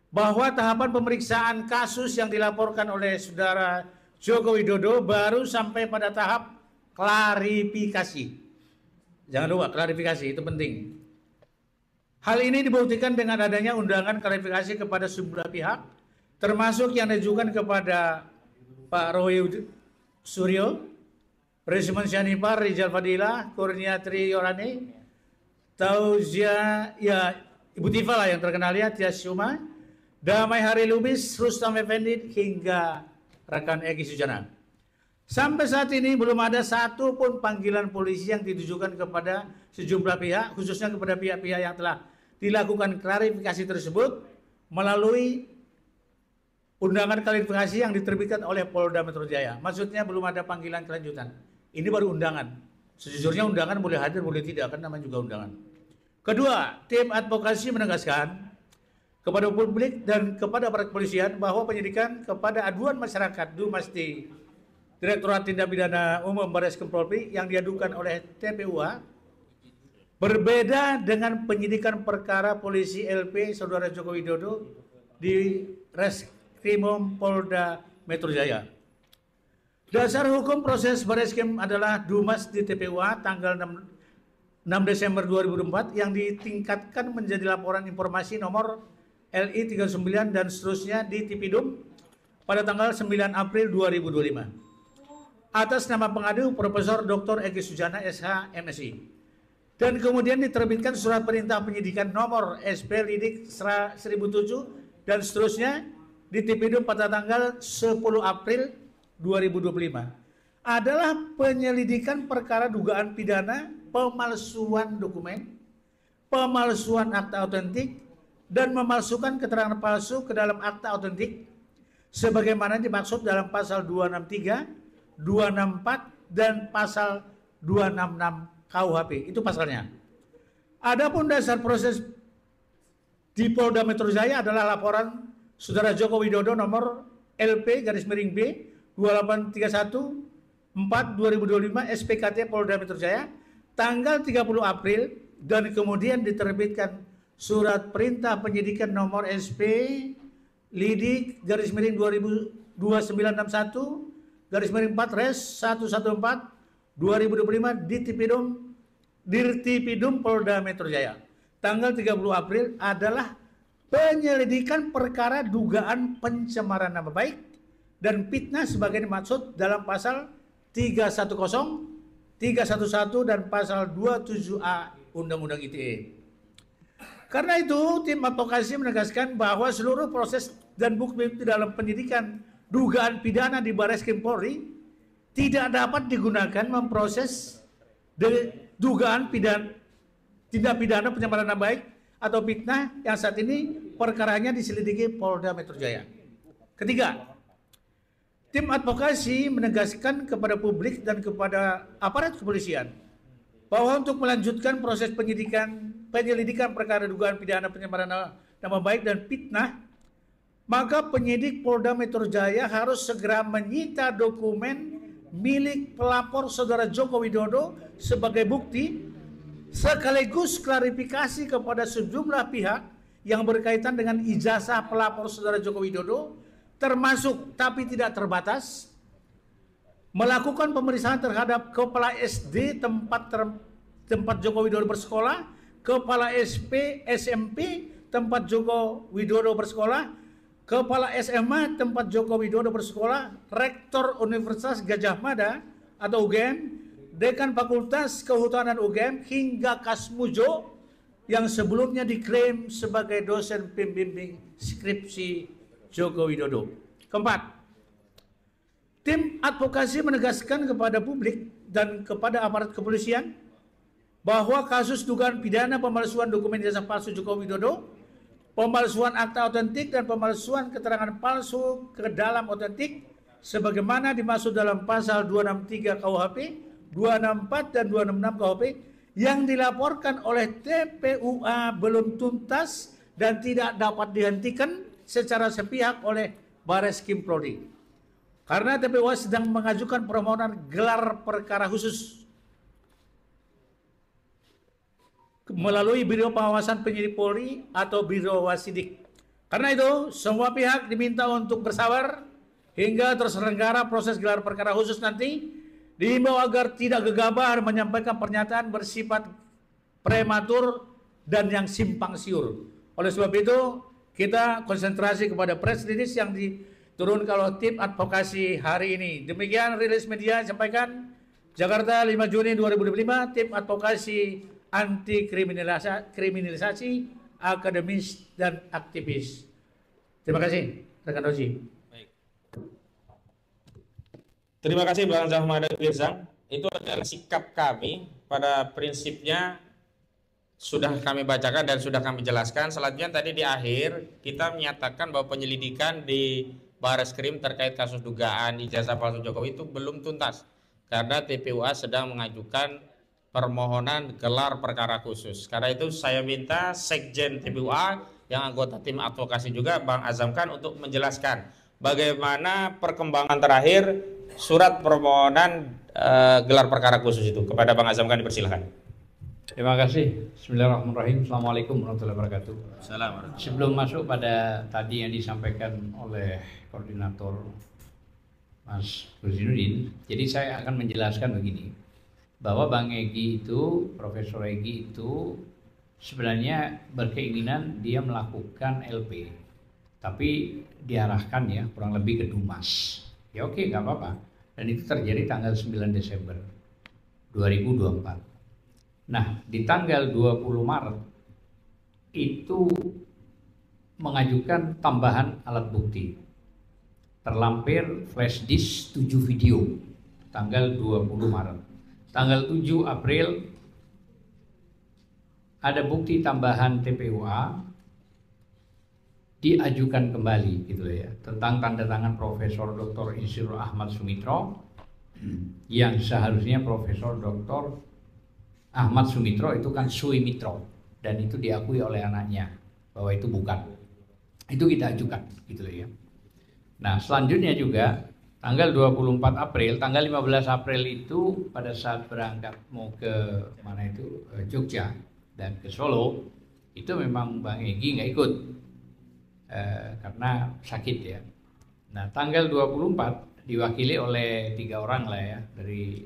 bahwa tahapan pemeriksaan kasus yang dilaporkan oleh Saudara Joko Widodo baru sampai pada tahap klarifikasi. Jangan lupa, klarifikasi itu penting. Hal ini dibuktikan dengan adanya undangan klarifikasi kepada sejumlah pihak, termasuk yang diajukan kepada Pak Roy Suryo, Resmen Syanipar, Rizal Fadilah, Kurnia Triyorani, Tauzia, ya Ibu Tifa lah yang terkenal ya, Tias Syuma, Damai Hari Lubis, Rustam Effendi, hingga rekan Egy Sujana. Sampai saat ini belum ada satu pun panggilan polisi yang ditujukan kepada sejumlah pihak, khususnya kepada pihak-pihak yang telah dilakukan klarifikasi tersebut melalui undangan klarifikasi yang diterbitkan oleh Polda Metro Jaya. Maksudnya belum ada panggilan kelanjutan. Ini baru undangan. Sejujurnya undangan boleh hadir, boleh tidak, kan namanya juga undangan. Kedua, tim advokasi menegaskan kepada publik dan kepada aparat kepolisian bahwa penyidikan kepada aduan masyarakat Dumasti Direktorat Tindak Pidana Umum Barreskrim Polri yang diadukan oleh TPUA berbeda dengan penyidikan perkara polisi LP Saudara Joko Widodo di Reskrimum Polda Metro Jaya. Dasar hukum proses Barreskrim adalah Dumas di TPUA tanggal 6 Desember 2004 yang ditingkatkan menjadi laporan informasi nomor LI 39 dan seterusnya di Tipidum pada tanggal 9 April 2025. Atas nama pengadu Profesor Dr. Egy Sujana SH MSI. Dan kemudian diterbitkan surat perintah penyidikan nomor SP Lidik 1007 dan seterusnya di Tipidum pada tanggal 10 April 2025. Adalah penyelidikan perkara dugaan pidana pemalsuan dokumen, pemalsuan akta otentik, dan memalsukan keterangan palsu ke dalam akta otentik sebagaimana dimaksud dalam pasal 263, 264 dan pasal 266 KUHP. Itu pasalnya. Adapun dasar proses di Polda Metro Jaya adalah laporan Saudara Joko Widodo nomor LP-B 2831/4/2025 SPKT Polda Metro Jaya tanggal 30 April dan kemudian diterbitkan surat perintah penyidikan nomor SP Lidik /4-4/114/2025 Dirtipidum Polda Metro Jaya tanggal 30 April adalah penyelidikan perkara dugaan pencemaran nama baik dan fitnah sebagai dimaksud dalam pasal 310, 311 dan pasal 27A Undang-Undang ITE. Karena itu, tim advokasi menegaskan bahwa seluruh proses dan bukti dalam penyidikan dugaan pidana di Barreskrim Polri tidak dapat digunakan memproses dugaan tindak pidana pencemaran nama baik atau fitnah yang saat ini perkaranya diselidiki Polda Metro Jaya. Ketiga, tim advokasi menegaskan kepada publik dan kepada aparat kepolisian bahwa untuk melanjutkan proses penyelidikan perkara dugaan pidana pencemaran nama baik dan fitnah, maka penyidik Polda Metro Jaya harus segera menyita dokumen milik pelapor Saudara Joko Widodo sebagai bukti sekaligus klarifikasi kepada sejumlah pihak yang berkaitan dengan ijazah pelapor Saudara Joko Widodo, termasuk tapi tidak terbatas melakukan pemeriksaan terhadap Kepala SD tempat Joko Widodo bersekolah, Kepala SP SMP tempat Joko Widodo bersekolah, Kepala SMA tempat Joko Widodo bersekolah, Rektor Universitas Gadjah Mada atau UGM, Dekan Fakultas Kehutanan UGM hingga Kasmujo yang sebelumnya diklaim sebagai dosen pembimbing skripsi Joko Widodo. Keempat, tim advokasi menegaskan kepada publik dan kepada aparat kepolisian bahwa kasus dugaan pidana pemalsuan dokumen ijazah palsu Joko Widodo, pemalsuan akta otentik dan pemalsuan keterangan palsu ke dalam otentik sebagaimana dimaksud dalam pasal 263 KUHP, 264 dan 266 KUHP yang dilaporkan oleh TPUA belum tuntas dan tidak dapat dihentikan secara sepihak oleh Barreskrim Polri. Karena TPUA sedang mengajukan permohonan gelar perkara khusus melalui Biro Pengawasan Penyidik Polri atau Biro Wasidik. Karena itu, semua pihak diminta untuk bersabar hingga terselenggara proses gelar perkara khusus nanti. Dihimbau agar tidak gegabah menyampaikan pernyataan bersifat prematur dan yang simpang siur. Oleh sebab itu, kita konsentrasi kepada press release yang diturunkan oleh tim advokasi hari ini. Demikian rilis media sampaikan Jakarta 5 Juni 2025, tim advokasi anti kriminalisasi akademis dan aktivis. Terima kasih, rekan Roji. Terima kasih Bang Zahmada Girzang. Itu adalah sikap kami, pada prinsipnya sudah kami bacakan dan sudah kami jelaskan. Selanjutnya tadi di akhir kita menyatakan bahwa penyelidikan di Barreskrim terkait kasus dugaan ijazah palsu Jokowi itu belum tuntas karena TPUA sedang mengajukan permohonan gelar perkara khusus. Karena itu saya minta Sekjen TPUA yang anggota tim advokasi juga Bang Azamkan untuk menjelaskan bagaimana perkembangan terakhir surat permohonan gelar perkara khusus itu. Kepada Bang Azamkan dipersilakan. Terima kasih. Bismillahirrahmanirrahim. Assalamualaikum warahmatullahi wabarakatuh. Assalamualaikum. Sebelum masuk pada tadi yang disampaikan oleh koordinator Mas Burhanuddin, jadi saya akan menjelaskan begini, bahwa Bang Egy itu, Profesor Egy itu sebenarnya berkeinginan dia melakukan LP, tapi diarahkan ya kurang lebih ke Dumas. Ya oke, nggak apa-apa. Dan itu terjadi tanggal 9 Desember 2024. Nah, di tanggal 20 Maret itu mengajukan tambahan alat bukti. Terlampir flash disk 7 video tanggal 20 Maret. Tanggal 7 April ada bukti tambahan TPUA diajukan kembali gitu ya, tentang tanda tangan Profesor Dr. Insinyur Ahmad Sumitro yang seharusnya Profesor Dr. Ahmad Sumitro itu kan Suimitro dan itu diakui oleh anaknya bahwa itu bukan. Itu kita ajukan gitu loh ya. Nah, selanjutnya juga tanggal 24 April, tanggal 15 April itu pada saat berangkat mau ke mana itu Jogja dan ke Solo, itu memang Bang Egy nggak ikut karena sakit ya. Nah, tanggal 24 diwakili oleh 3 orang lah ya, dari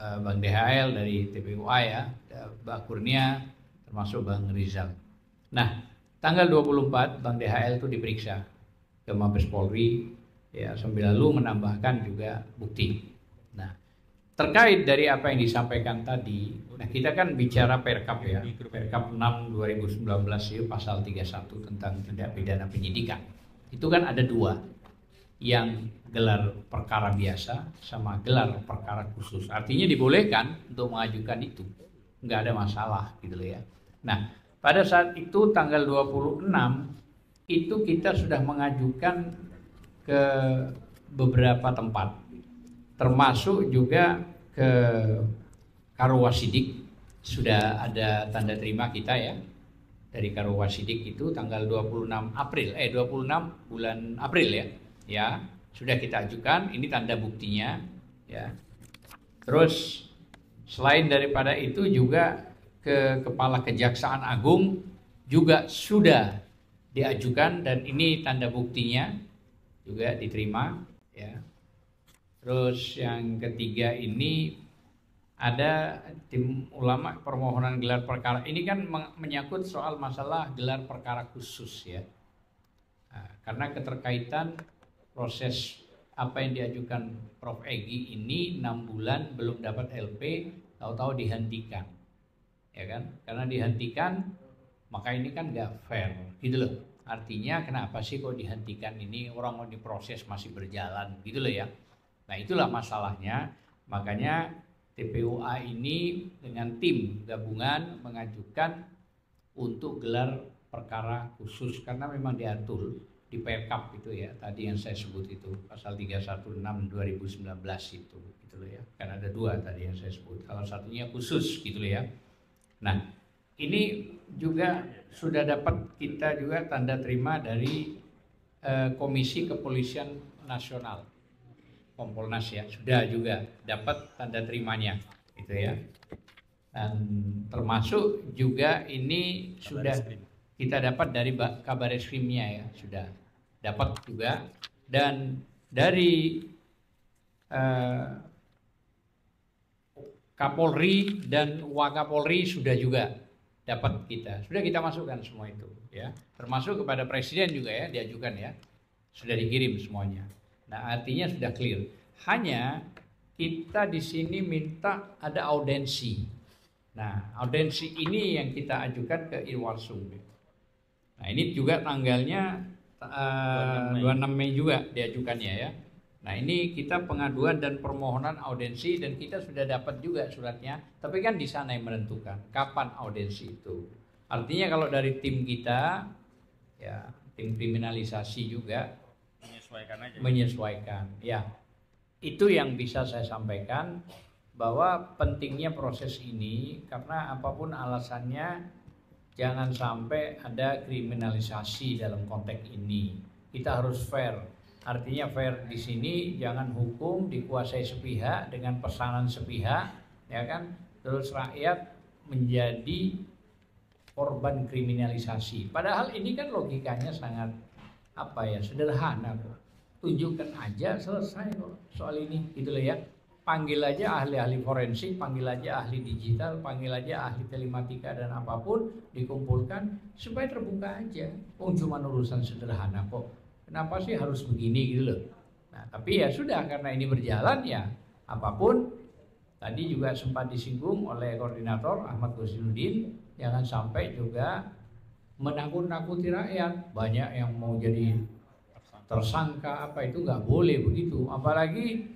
Bang DHL, dari TPUA ya, Mbak Kurnia, termasuk Bang Rizal. Nah, tanggal 24 Bang DHL itu diperiksa ke Mabes Polri ya, sambil lalu menambahkan juga bukti. Nah, terkait dari apa yang disampaikan tadi, nah kita kan bicara Perkap ya, Perkap 6 2019 itu pasal 31 tentang tindak pidana penyidikan. Itu kan ada 2, yang gelar perkara biasa sama gelar perkara khusus. Artinya dibolehkan untuk mengajukan itu, nggak ada masalah gitu loh ya. Nah, pada saat itu tanggal 26 itu kita sudah mengajukan ke beberapa tempat, termasuk juga ke Karowasidik. Sudah ada tanda terima kita ya dari Karowasidik itu tanggal 26 bulan April ya sudah kita ajukan, ini tanda buktinya ya. Terus selain daripada itu juga ke Kepala Kejaksaan Agung juga sudah diajukan dan ini tanda buktinya juga diterima ya. Terus yang ketiga ini ada tim ulama permohonan gelar perkara. Ini kan menyangkut soal masalah gelar perkara khusus ya. Nah, karena keterkaitan proses apa yang diajukan Prof. Egy ini 6 bulan belum dapat LP, tahu-tahu dihentikan ya kan, karena dihentikan maka ini kan nggak fair gitu loh. Artinya kenapa sih kok dihentikan, ini orang mau diproses masih berjalan gitu loh ya. Nah itulah masalahnya, makanya TPUA ini dengan tim gabungan mengajukan untuk gelar perkara khusus karena memang diatur di Perkap itu ya, tadi yang saya sebut itu pasal 316 2019 itu gitu loh ya. Kan ada 2 tadi yang saya sebut, salah satunya khusus gitu loh ya. Nah, ini juga sudah dapat kita juga tanda terima dari Komisi Kepolisian Nasional, Kompolnas ya, sudah juga dapat tanda terimanya gitu ya. Dan termasuk juga ini sudah kita dapat dari Kabareskrimnya ya, sudah dapat juga, dan dari Kapolri dan Wakapolri sudah juga dapat sudah kita masukkan semua itu ya, termasuk kepada Presiden juga ya diajukan ya, sudah dikirim semuanya. Nah artinya sudah clear, hanya kita di sini minta ada audensi. Nah audensi ini yang kita ajukan ke Irwasum. Nah ini juga tanggalnya 26 Mei juga diajukannya ya. Nah ini kita pengaduan dan permohonan audensi dan kita sudah dapat juga suratnya. Tapi kan di sana yang menentukan kapan audensi itu. Artinya kalau dari tim kita ya, tim kriminalisasi juga menyesuaikan ya. Itu yang bisa saya sampaikan, bahwa pentingnya proses ini karena apapun alasannya jangan sampai ada kriminalisasi dalam konteks ini. Kita harus fair. Artinya fair di sini jangan hukum dikuasai sepihak dengan pesanan sepihak, ya kan? Terus rakyat menjadi korban kriminalisasi. Padahal ini kan logikanya sangat sederhana. Tunjukkan aja selesai soal ini, gitu loh ya. Panggil aja ahli-ahli forensik, panggil aja ahli digital, panggil aja ahli telematika dan apapun, dikumpulkan supaya terbuka aja. Cuma urusan sederhana kok. Kenapa sih harus begini gitu loh. Nah, tapi ya sudah, karena ini berjalan ya apapun. Tadi juga sempat disinggung oleh koordinator Ahmad Ghosinuddin, jangan sampai juga menakut-nakuti rakyat. Banyak yang mau jadi tersangka itu nggak boleh begitu. Apalagi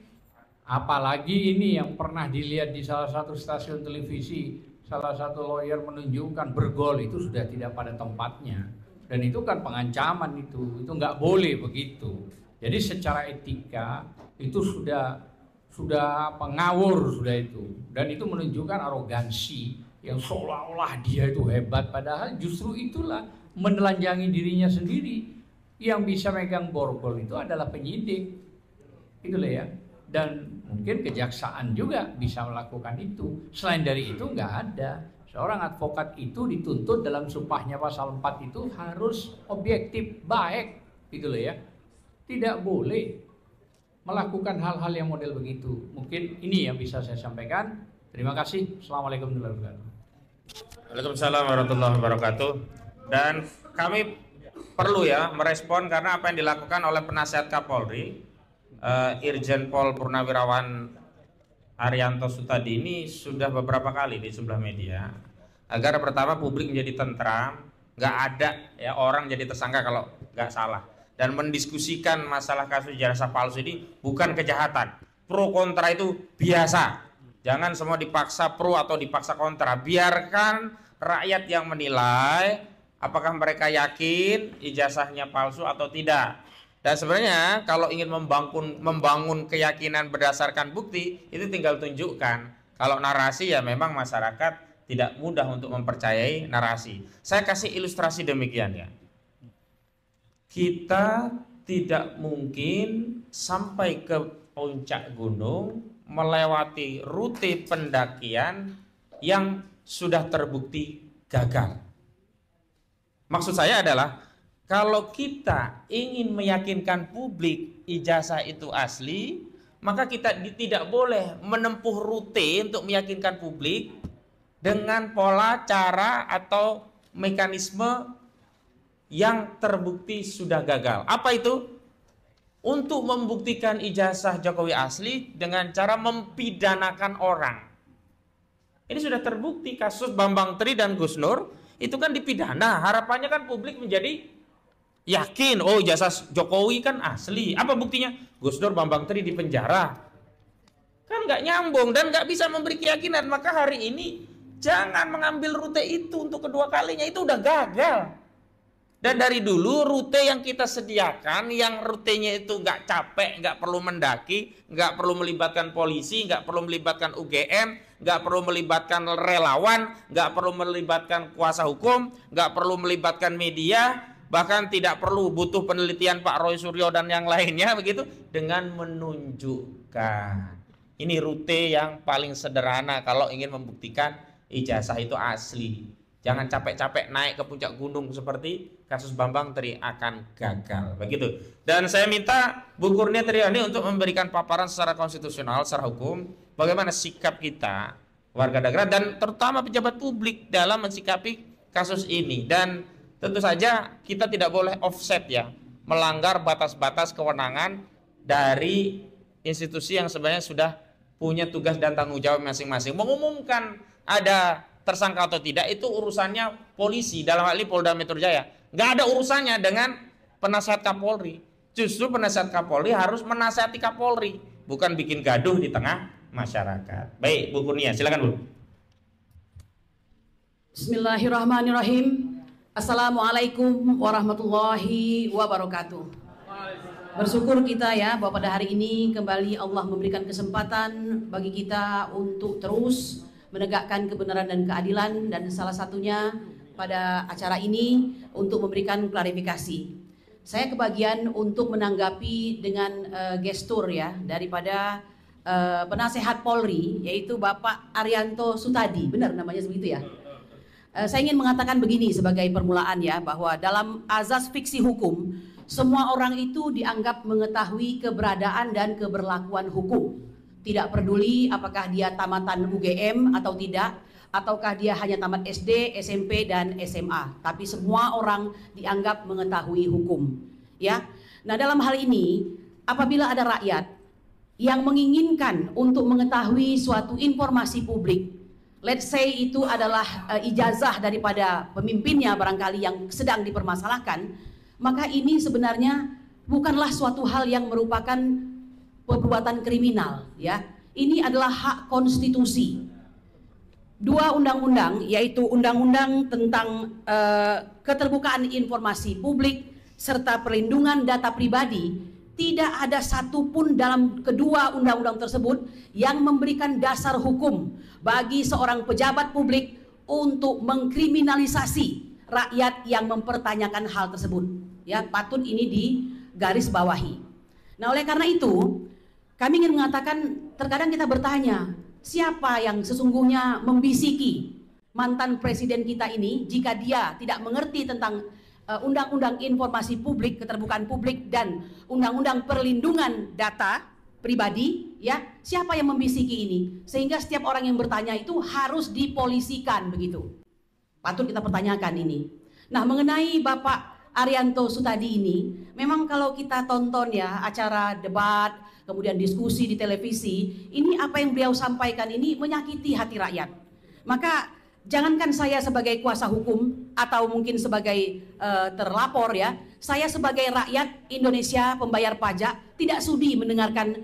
ini yang pernah dilihat di salah satu stasiun televisi, salah satu lawyer menunjukkan bergol, itu sudah tidak pada tempatnya. Dan itu kan pengancaman, itu nggak boleh begitu. Jadi secara etika itu sudah ngawur sudah itu, dan itu menunjukkan arogansi yang seolah-olah dia itu hebat, padahal justru itulah menelanjangi dirinya sendiri. Yang bisa megang borgol itu adalah penyidik, gitu loh ya. Dan mungkin kejaksaan juga bisa melakukan itu. Selain dari itu nggak ada. Seorang advokat itu dituntut dalam sumpahnya pasal 4 itu harus objektif, baik, gitu loh ya. Tidak boleh melakukan hal-hal yang model begitu. Mungkin ini yang bisa saya sampaikan. Terima kasih. Assalamualaikum warahmatullahi wabarakatuh. Waalaikumsalam warahmatullahi wabarakatuh. Dan kami perlu ya merespon karena apa yang dilakukan oleh penasihat Kapolri, Irjen Pol Purnawirawan Arianto Sutadi ini sudah beberapa kali di sebelah media, agar pertama publik menjadi tentram, nggak ada ya orang jadi tersangka kalau nggak salah, dan mendiskusikan masalah kasus ijazah palsu ini bukan kejahatan. Pro kontra itu biasa, jangan semua dipaksa pro atau dipaksa kontra. Biarkan rakyat yang menilai apakah mereka yakin ijazahnya palsu atau tidak. Dan sebenarnya kalau ingin membangun keyakinan berdasarkan bukti, itu tinggal tunjukkan. Kalau narasi ya memang masyarakat tidak mudah untuk mempercayai narasi. Saya kasih ilustrasi demikian ya. Kita tidak mungkin sampai ke puncak gunung melewati rute pendakian yang sudah terbukti gagal. Maksud saya adalah kalau kita ingin meyakinkan publik ijazah itu asli, maka kita tidak boleh menempuh rute untuk meyakinkan publik dengan pola, cara, atau mekanisme yang terbukti sudah gagal. Apa itu? Untuk membuktikan ijazah Jokowi asli dengan cara mempidanakan orang. Ini sudah terbukti kasus Bambang Tri dan Gus Nur, itu kan dipidana. Harapannya kan publik menjadi yakin, oh ijazah Jokowi kan asli. Apa buktinya? Gus Dur, Bambang Tri di penjara. Kan nggak nyambung dan nggak bisa memberi keyakinan. Maka hari ini jangan mengambil rute itu untuk kedua kalinya, itu udah gagal. Dan dari dulu rute yang kita sediakan, yang rutenya itu nggak capek, nggak perlu mendaki, nggak perlu melibatkan polisi, nggak perlu melibatkan UGM, nggak perlu melibatkan relawan, nggak perlu melibatkan kuasa hukum, nggak perlu melibatkan media, bahkan tidak perlu butuh penelitian Pak Roy Suryo dan yang lainnya begitu, dengan menunjukkan. Ini rute yang paling sederhana kalau ingin membuktikan ijazah itu asli. Jangan capek-capek naik ke puncak gunung seperti kasus Bambang Tri, akan gagal. Begitu. Dan saya minta Bu Kurnia Triani untuk memberikan paparan secara konstitusional, secara hukum, bagaimana sikap kita warga daerah dan terutama pejabat publik dalam mensikapi kasus ini. Dan tentu saja kita tidak boleh offset ya, melanggar batas-batas kewenangan dari institusi yang sebenarnya sudah punya tugas dan tanggung jawab masing-masing. Mengumumkan ada tersangka atau tidak itu urusannya polisi, dalam hal ini Polda Metro Jaya. Nggak ada urusannya dengan penasihat Kapolri. Justru penasihat Kapolri harus menasihati Kapolri, bukan bikin gaduh di tengah masyarakat. Baik, Bu Kurnia, silakan Bu. Bismillahirrahmanirrahim. Assalamualaikum warahmatullahi wabarakatuh. Bersyukur kita ya bahwa pada hari ini kembali Allah memberikan kesempatan bagi kita untuk terus menegakkan kebenaran dan keadilan, dan salah satunya pada acara ini untuk memberikan klarifikasi. Saya kebagian untuk menanggapi dengan gestur ya daripada penasehat Polri, yaitu Bapak Arianto Sutadi, benar namanya begitu ya. Saya ingin mengatakan begini sebagai permulaan ya, bahwa dalam azas fiksi hukum semua orang itu dianggap mengetahui keberadaan dan keberlakuan hukum. Tidak peduli apakah dia tamatan UGM atau tidak, ataukah dia hanya tamat SD, SMP, dan SMA. Tapi semua orang dianggap mengetahui hukum. Ya. Nah dalam hal ini, apabila ada rakyat yang menginginkan untuk mengetahui suatu informasi publik, let's say itu adalah ijazah daripada pemimpinnya barangkali yang sedang dipermasalahkan, maka ini sebenarnya bukanlah suatu hal yang merupakan perbuatan kriminal ya. Ini adalah hak konstitusi. Dua undang-undang, yaitu undang-undang tentang keterbukaan informasi publik serta perlindungan data pribadi, tidak ada satupun dalam kedua undang-undang tersebut yang memberikan dasar hukum bagi seorang pejabat publik untuk mengkriminalisasi rakyat yang mempertanyakan hal tersebut. Ya, patut ini digaris bawahi. Nah, oleh karena itu, kami ingin mengatakan, terkadang kita bertanya, siapa yang sesungguhnya membisiki mantan presiden kita ini jika dia tidak mengerti tentang Undang-Undang Informasi Publik, Keterbukaan Publik, dan Undang-Undang Perlindungan Data Pribadi, ya, siapa yang membisiki ini? Sehingga setiap orang yang bertanya itu harus dipolisikan, begitu. Patut kita pertanyakan ini. Nah, mengenai Bapak Arianto Sutadi ini, memang kalau kita tonton ya acara debat, kemudian diskusi di televisi, ini apa yang beliau sampaikan ini menyakiti hati rakyat. Maka jangankan saya sebagai kuasa hukum atau mungkin sebagai terlapor ya, saya sebagai rakyat Indonesia pembayar pajak tidak sudi mendengarkan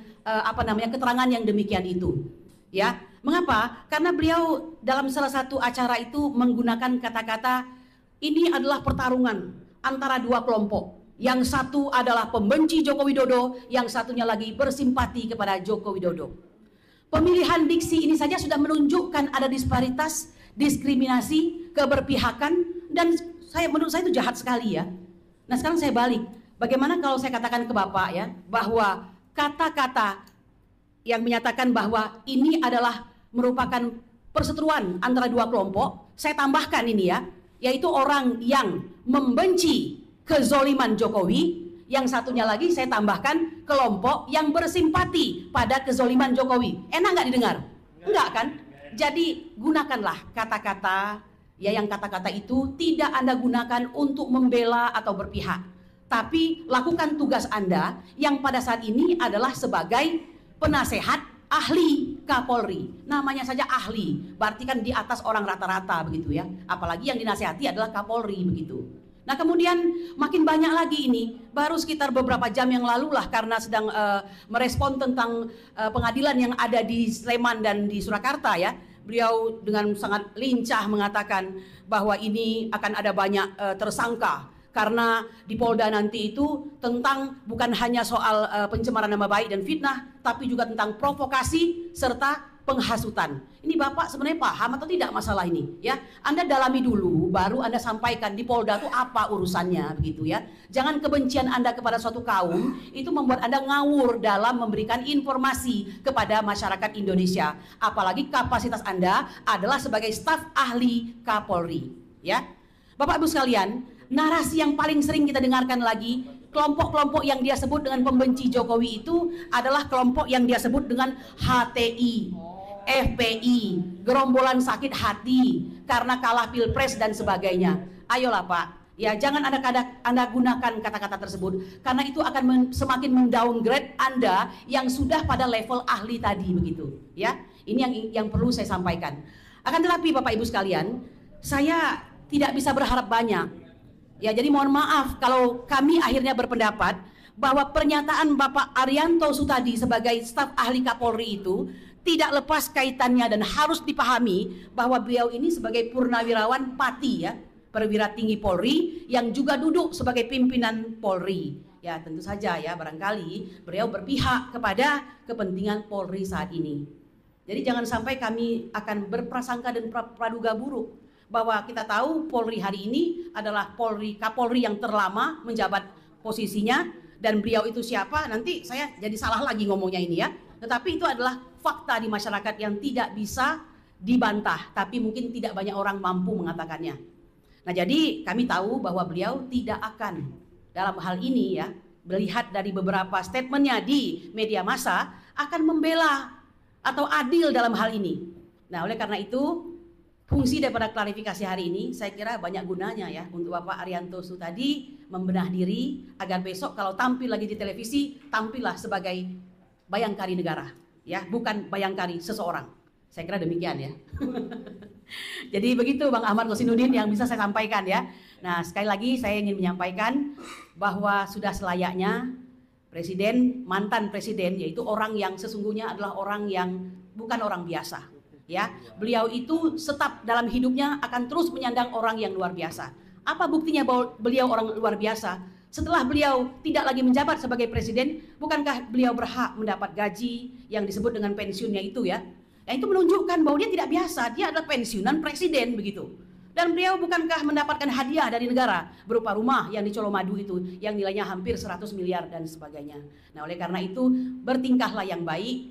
keterangan yang demikian itu. Ya, mengapa? Karena beliau dalam salah satu acara itu menggunakan kata-kata ini adalah pertarungan antara dua kelompok. Yang satu adalah pembenci Joko Widodo, yang satunya lagi bersimpati kepada Joko Widodo. Pemilihan diksi ini saja sudah menunjukkan ada disparitas, diskriminasi, keberpihakan, dan menurut saya itu jahat sekali ya. Nah, sekarang saya balik. Bagaimana kalau saya katakan ke Bapak ya, bahwa kata-kata yang menyatakan bahwa ini adalah merupakan perseteruan antara dua kelompok, saya tambahkan ini ya, yaitu orang yang membenci kezoliman Jokowi, yang satunya lagi saya tambahkan kelompok yang bersimpati pada kezoliman Jokowi. Enak nggak didengar? Enggak kan? Jadi gunakanlah kata-kata ya, yang kata-kata itu tidak Anda gunakan untuk membela atau berpihak, tapi lakukan tugas Anda yang pada saat ini adalah sebagai penasehat ahli Kapolri. Namanya saja ahli, berarti kan di atas orang rata-rata begitu ya. Apalagi yang dinasehati adalah Kapolri begitu. Nah, kemudian makin banyak lagi ini, baru sekitar beberapa jam yang lalu lah, karena sedang merespon tentang pengadilan yang ada di Sleman dan di Surakarta ya. Beliau dengan sangat lincah mengatakan bahwa ini akan ada banyak tersangka. Karena di Polda nanti itu tentang bukan hanya soal pencemaran nama baik dan fitnah, tapi juga tentang provokasi serta penghasutan. Ini Bapak sebenarnya paham atau tidak masalah ini? Ya, Anda dalami dulu, baru Anda sampaikan di Polda itu apa urusannya, begitu ya. Jangan kebencian Anda kepada suatu kaum itu membuat Anda ngawur dalam memberikan informasi kepada masyarakat Indonesia. Apalagi kapasitas Anda adalah sebagai staf ahli Kapolri. Ya, Bapak Ibu sekalian, narasi yang paling sering kita dengarkan lagi, kelompok-kelompok yang dia sebut dengan pembenci Jokowi itu adalah kelompok yang dia sebut dengan HTI, FPI, gerombolan sakit hati karena kalah pilpres dan sebagainya. Ayolah Pak, ya jangan Anda gunakan kata-kata tersebut, karena itu akan semakin mendowngrade Anda yang sudah pada level ahli tadi begitu. Ya, ini yang perlu saya sampaikan. Akan tetapi Bapak Ibu sekalian, saya tidak bisa berharap banyak. Ya, jadi mohon maaf kalau kami akhirnya berpendapat bahwa pernyataan Bapak Arianto Sutadi sebagai staf ahli Kapolri itu tidak lepas kaitannya dan harus dipahami bahwa beliau ini sebagai purnawirawan Pati ya, perwira tinggi Polri yang juga duduk sebagai pimpinan Polri. Ya, tentu saja ya, barangkali beliau berpihak kepada kepentingan Polri saat ini. Jadi jangan sampai kami akan berprasangka dan praduga buruk bahwa kita tahu Polri hari ini adalah Kapolri yang terlama menjabat posisinya, dan beliau itu siapa, nanti saya jadi salah lagi ngomongnya ini ya. Tetapi itu adalah fakta di masyarakat yang tidak bisa dibantah, tapi mungkin tidak banyak orang mampu mengatakannya. Nah, jadi kami tahu bahwa beliau tidak akan dalam hal ini ya, melihat dari beberapa statementnya di media massa, akan membela atau adil dalam hal ini. Nah, oleh karena itu fungsi daripada klarifikasi hari ini saya kira banyak gunanya ya untuk Bapak Arianto Sutadi membenah diri agar besok kalau tampil lagi di televisi, tampillah sebagai bayangkari negara ya, bukan bayangkari seseorang. Saya kira demikian ya. Jadi begitu Bang Ahmad Kosinudin yang bisa saya sampaikan ya. Nah, sekali lagi saya ingin menyampaikan bahwa sudah selayaknya presiden, mantan presiden, yaitu orang yang sesungguhnya adalah orang yang bukan orang biasa. Ya, beliau itu tetap dalam hidupnya akan terus menyandang orang yang luar biasa. Apa buktinya bahwa beliau orang luar biasa? Setelah beliau tidak lagi menjabat sebagai presiden, bukankah beliau berhak mendapat gaji yang disebut dengan pensiunnya itu ya? Yang itu menunjukkan bahwa dia tidak biasa, dia adalah pensiunan presiden begitu. Dan beliau bukankah mendapatkan hadiah dari negara berupa rumah yang di Colomadu itu yang nilainya hampir 100 miliar dan sebagainya. Nah, oleh karena itu bertingkahlah yang baik,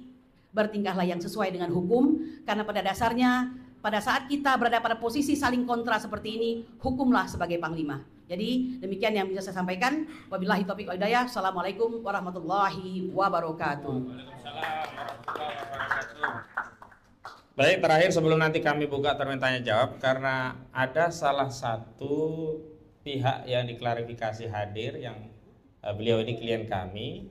bertingkahlah yang sesuai dengan hukum, karena pada dasarnya pada saat kita berada pada posisi saling kontra seperti ini, hukumlah sebagai panglima. Jadi demikian yang bisa saya sampaikan. Wabillahi taufiq wal hidayah. Assalamualaikum warahmatullahi wabarakatuh. Waalaikumsalam warahmatullahi wabarakatuh. Baik, terakhir sebelum nanti kami buka termin tanya jawab, karena ada salah satu pihak yang diklarifikasi hadir, yang beliau ini klien kami,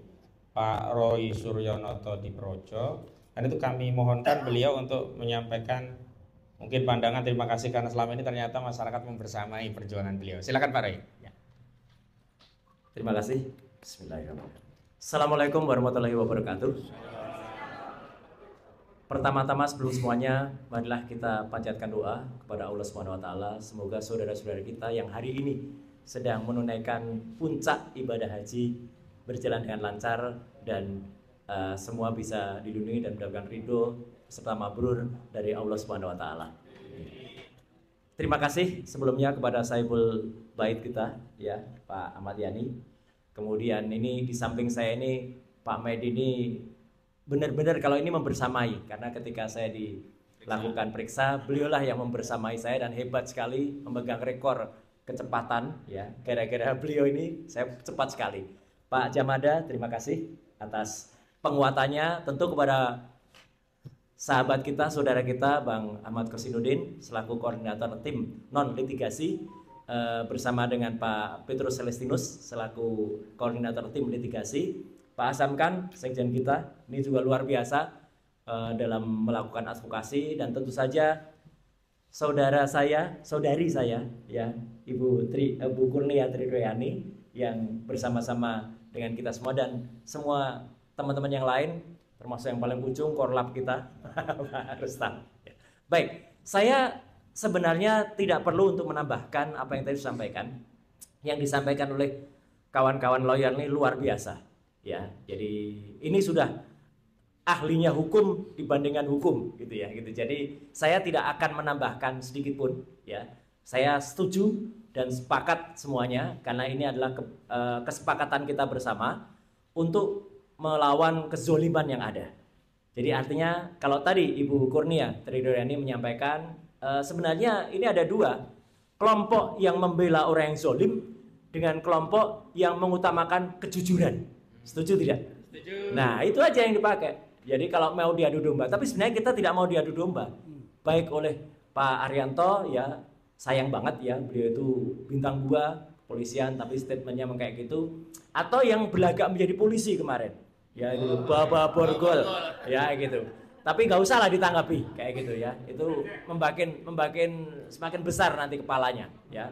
Pak Roy Suryonoto di Projo, dan itu kami mohonkan beliau untuk menyampaikan mungkin pandangan. Terima kasih karena selama ini ternyata masyarakat membersamai perjuangan beliau. Silakan Pak Roy. Ya. Terima kasih. Bismillahirrahmanirrahim. Assalamualaikum warahmatullahi wabarakatuh. Pertama-tama sebelum semuanya, marilah kita panjatkan doa kepada Allah Subhanahu wa taala, semoga saudara-saudara kita yang hari ini sedang menunaikan puncak ibadah haji berjalan dengan lancar dan semua bisa dilindungi dan mendapatkan ridho serta mabrur dari Allah Subhanahu wa taala. Terima kasih sebelumnya kepada Saibul Bait kita ya, Pak Ahmad Yani. Kemudian ini di samping saya ini Pak Medi ini benar-benar kalau ini membersamai, karena ketika saya dilakukan periksa, beliaulah yang membersamai saya dan hebat sekali memegang rekor kecepatan ya. Gara-gara beliau ini saya cepat sekali. Pak Jamada, terima kasih atas penguatannya. Tentu kepada sahabat kita, saudara kita Bang Ahmad Kosinudin selaku koordinator tim non litigasi bersama dengan Pak Petrus Celestinus selaku koordinator tim litigasi. Pak Hasamkan, sekjen kita, ini juga luar biasa dalam melakukan advokasi, dan tentu saja saudari saya, ya, Ibu Kurnia Tridayani yang bersama-sama dengan kita semua dan semua teman-teman yang lain, termasuk yang paling ujung korlap kita, Pak Rustam. Baik, saya sebenarnya tidak perlu untuk menambahkan apa yang tadi disampaikan. Yang disampaikan oleh kawan-kawan lawyer ini luar biasa. Ya, jadi ini sudah ahlinya hukum dibandingkan hukum gitu ya, gitu. Jadi saya tidak akan menambahkan sedikit pun ya. Saya setuju dan sepakat semuanya karena ini adalah kesepakatan kita bersama untuk melawan kezoliman yang ada. Jadi artinya kalau tadi Ibu Kurnia Tridayani menyampaikan sebenarnya ini ada dua kelompok yang membela orang yang zolim dengan kelompok yang mengutamakan kejujuran. Setuju tidak? Setuju. Nah, itu aja yang dipakai. Jadi kalau mau diadu domba, tapi sebenarnya kita tidak mau diadu domba. Baik oleh Pak Arianto ya, sayang banget ya, beliau itu bintang 2 kepolisian tapi statementnya kayak gitu, atau yang berlagak menjadi polisi kemarin. Ya itu Baba Borgol. Ya gitu. Tapi nggak usah lah ditanggapi kayak gitu ya. Itu membakin semakin besar nanti kepalanya ya.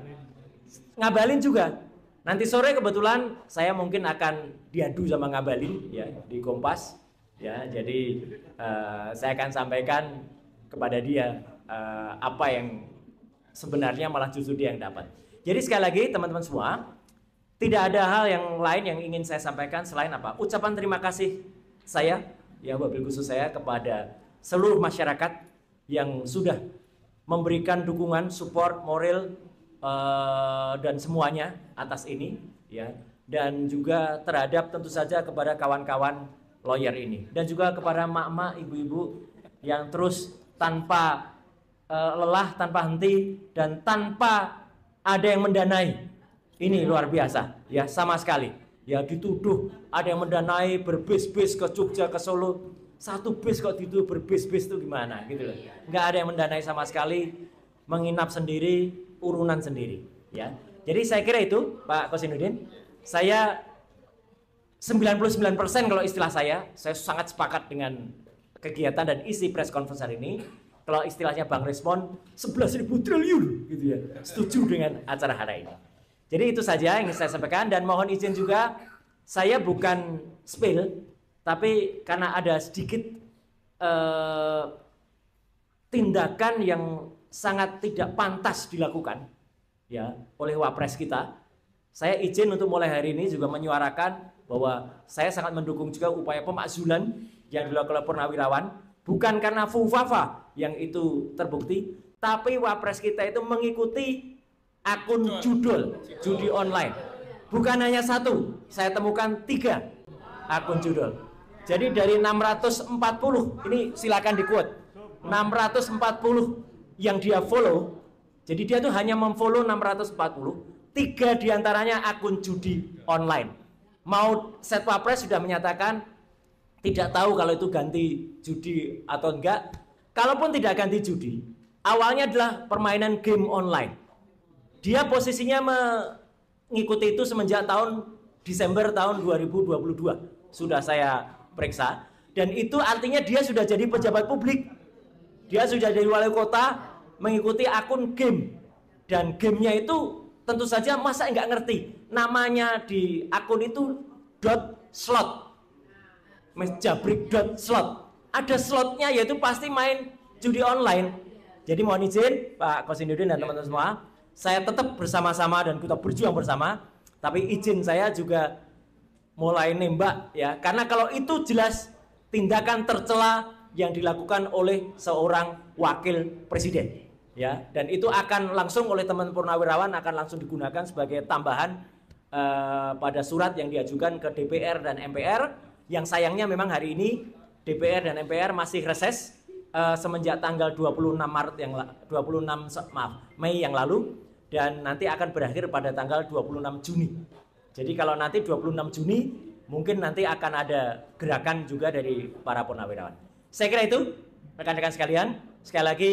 Ngabalin juga. Nanti sore kebetulan saya mungkin akan diadu sama Ngabalin ya di Kompas ya. Jadi saya akan sampaikan kepada dia apa yang sebenarnya malah justru dia yang dapat. Jadi sekali lagi teman-teman semua, tidak ada hal yang lain yang ingin saya sampaikan selain apa? Ucapan terima kasih saya ya, wabil khusus saya kepada seluruh masyarakat yang sudah memberikan dukungan, support, moral dan semuanya atas ini ya, dan juga terhadap tentu saja kepada kawan-kawan lawyer ini, dan juga kepada mak-mak, ibu-ibu yang terus tanpa lelah, tanpa henti dan tanpa ada yang mendanai. Ini luar biasa ya, sama sekali ya, dituduh ada yang mendanai berbis-bis ke Jogja, ke Solo, satu bis kok dituduh berbis-bis itu gimana gitu loh. Nggak ada yang mendanai sama sekali, menginap sendiri, urunan sendiri ya. Jadi saya kira itu Pak Kosinudin, saya 99% kalau istilah saya sangat sepakat dengan kegiatan dan isi press conference hari ini. Kalau istilahnya Bang Respon 11.000 triliun gitu ya, setuju dengan acara hari ini. Jadi itu saja yang saya sampaikan, dan mohon izin juga saya bukan spill, tapi karena ada sedikit tindakan yang sangat tidak pantas dilakukan ya oleh wapres kita. Saya izin untuk mulai hari ini juga menyuarakan bahwa saya sangat mendukung juga upaya pemakzulan yang dilakukan oleh Purnawirawan, bukan karena fufafa yang itu terbukti, tapi wapres kita itu mengikuti akun judul judi online. Bukan hanya satu, saya temukan 3 akun judul. Jadi dari 640, ini silakan di-quote, 640 yang dia follow, jadi dia tuh hanya memfollow 640, 3 diantaranya akun judi online. Mau Setwapres sudah menyatakan tidak tahu kalau itu ganti judi atau enggak. Kalaupun tidak ganti judi, awalnya adalah permainan game online. Dia posisinya mengikuti itu semenjak Desember tahun 2022. Sudah saya periksa. Dan itu artinya dia sudah jadi pejabat publik. Dia sudah jadi wali kota, mengikuti akun game. Dan gamenya itu tentu saja masa nggak ngerti. Namanya di akun itu .slot. Jabrik.slot. Ada slotnya, yaitu pasti main judi online. Jadi mohon izin Pak Kosinudin dan teman-teman semua, saya tetap bersama-sama dan kita berjuang bersama. Tapi izin saya juga mulai nembak ya, karena kalau itu jelas tindakan tercela yang dilakukan oleh seorang wakil presiden ya, dan itu akan langsung oleh teman purnawirawan akan langsung digunakan sebagai tambahan pada surat yang diajukan ke DPR dan MPR. Yang sayangnya memang hari ini DPR dan MPR masih reses semenjak tanggal 26 Mei yang lalu, dan nanti akan berakhir pada tanggal 26 Juni. Jadi kalau nanti 26 Juni mungkin nanti akan ada gerakan juga dari para purnawirawan. Saya kira itu rekan-rekan sekalian. Sekali lagi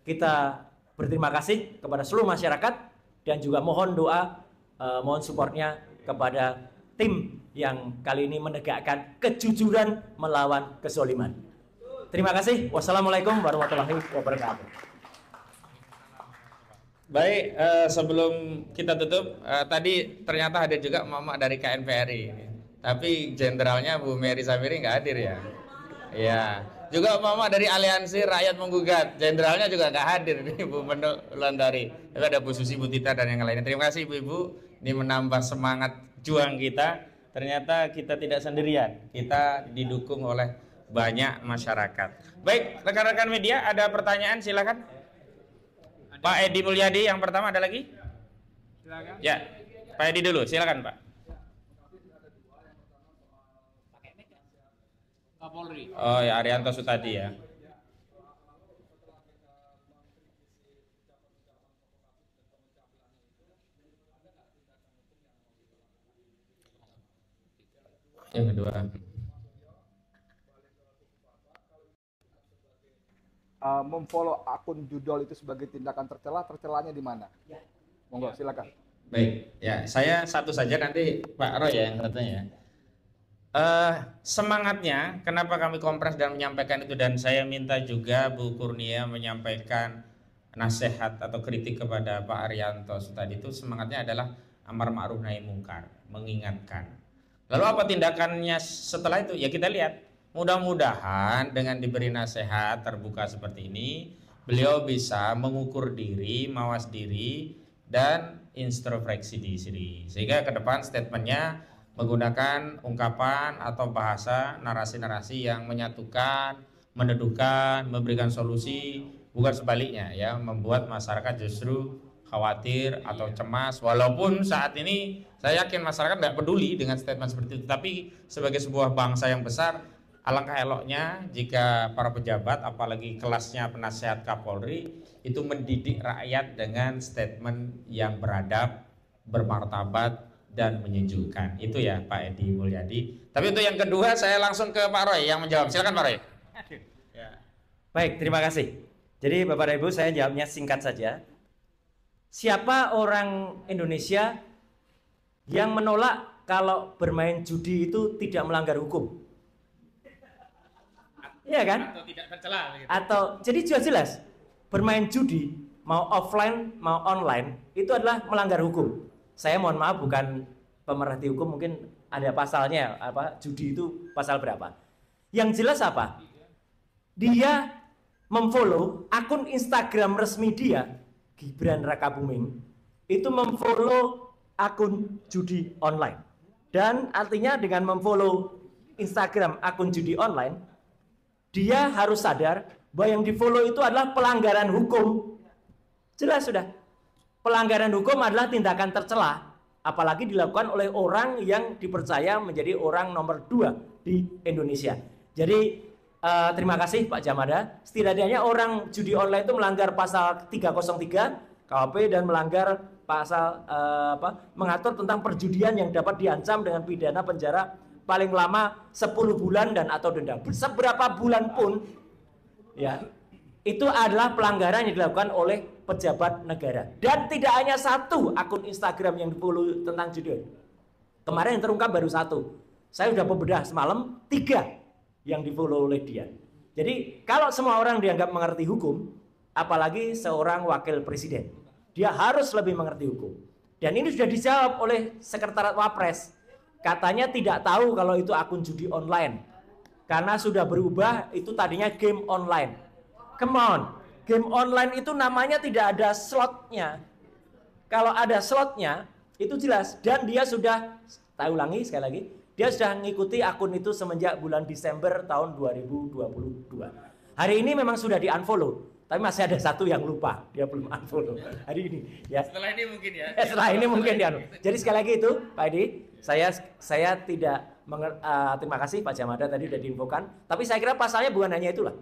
kita berterima kasih kepada seluruh masyarakat dan juga mohon doa, mohon supportnya kepada tim yang kali ini menegakkan kejujuran melawan kezaliman. Terima kasih. Wassalamualaikum warahmatullahi wabarakatuh. Baik, sebelum kita tutup, tadi ternyata hadir juga Mama dari KNPRI. Tapi jenderalnya Bu Mary Samiri nggak hadir ya. Ya, juga Mama dari Aliansi Rakyat Menggugat, jenderalnya juga nggak hadir nih, Bu Mendo Landari. Tapi ada Bu Susi, Bu Tita dan yang lainnya. Terima kasih Ibu-ibu, ini menambah semangat juang kita. Ternyata kita tidak sendirian, kita didukung oleh banyak masyarakat. Baik, rekan-rekan media, ada pertanyaan silakan. Pak Edi Mulyadi yang pertama, ada lagi? Silakan. Ya, Pak Edi dulu, silakan Pak. Kapolri. Oh ya, Arianto Sutadi ya. Yang kedua, memfollow akun judul itu sebagai tindakan tercela, tercelanya di mana? Monggo silakan. baik ya, saya satu saja, nanti Pak Roy ya yang katanya. Semangatnya kenapa kami kompres dan menyampaikan itu, dan saya minta juga Bu Kurnia menyampaikan nasihat atau kritik kepada Pak Arianto tadi, itu semangatnya adalah amar ma'ruf nahi mungkar, mengingatkan. Lalu apa tindakannya setelah itu? Ya kita lihat. Mudah-mudahan dengan diberi nasihat terbuka seperti ini, beliau bisa mengukur diri, mawas diri, dan introspeksi diri. Sehingga ke depan statementnya menggunakan ungkapan atau bahasa narasi-narasi yang menyatukan, meneduhkan, memberikan solusi, bukan sebaliknya ya, membuat masyarakat justru khawatir atau cemas. Walaupun saat ini saya yakin masyarakat tidak peduli dengan statement seperti itu, tapi sebagai sebuah bangsa yang besar, alangkah eloknya jika para pejabat, apalagi kelasnya penasihat Kapolri, itu mendidik rakyat dengan statement yang beradab, bermartabat, dan menyejukkan. Itu ya Pak Edi Mulyadi. Tapi untuk yang kedua saya langsung ke Pak Roy yang menjawab. Silakan Pak Roy. Ya. Baik, terima kasih. Jadi Bapak dan Ibu, saya jawabnya singkat saja. Siapa orang Indonesia yang menolak kalau bermain judi itu tidak melanggar hukum? Iya kan? Atau tidak tercela gitu. Atau jadi jelas bermain judi mau offline mau online itu adalah melanggar hukum. Saya mohon maaf bukan pemerhati hukum, mungkin ada pasalnya apa, judi itu pasal berapa. Yang jelas apa? Dia memfollow akun Instagram resmi dia, Gibran Rakabuming, itu memfollow akun judi online. Dan artinya dengan memfollow Instagram akun judi online, dia harus sadar bahwa yang di-follow itu adalah pelanggaran hukum. Jelas sudah. Pelanggaran hukum adalah tindakan tercela, apalagi dilakukan oleh orang yang dipercaya menjadi orang nomor 2 di Indonesia. Jadi terima kasih Pak Jamada. Setidaknya orang judi online itu melanggar pasal 303 KUHP dan melanggar pasal mengatur tentang perjudian yang dapat diancam dengan pidana penjara paling lama 10 bulan dan atau denda. Seberapa bulan pun ya, itu adalah pelanggaran yang dilakukan oleh pejabat negara. Dan tidak hanya satu akun Instagram yang di-follow tentang judi. Kemarin yang terungkap baru 1. Saya sudah membedah semalam 3 yang di-follow oleh dia. Jadi kalau semua orang dianggap mengerti hukum, apalagi seorang wakil presiden, dia harus lebih mengerti hukum. Dan ini sudah dijawab oleh Sekretariat Wapres. Katanya tidak tahu kalau itu akun judi online. Karena sudah berubah, itu tadinya game online. Come on, game online itu namanya tidak ada slotnya. Kalau ada slotnya, itu jelas. Dan dia sudah, saya ulangi sekali lagi, dia sudah mengikuti akun itu semenjak bulan Desember tahun 2022. Hari ini memang sudah di-unfollow. Tapi masih ada 1 yang lupa, dia belum unfollow hari ini. Ya. Setelah ini mungkin ya. Setelah ini mungkin dia. Jadi sekali lagi itu, Pak Edi, saya tidak terima kasih Pak Jamada tadi sudah diinfokan. Tapi saya kira pasalnya bukan hanya itulah.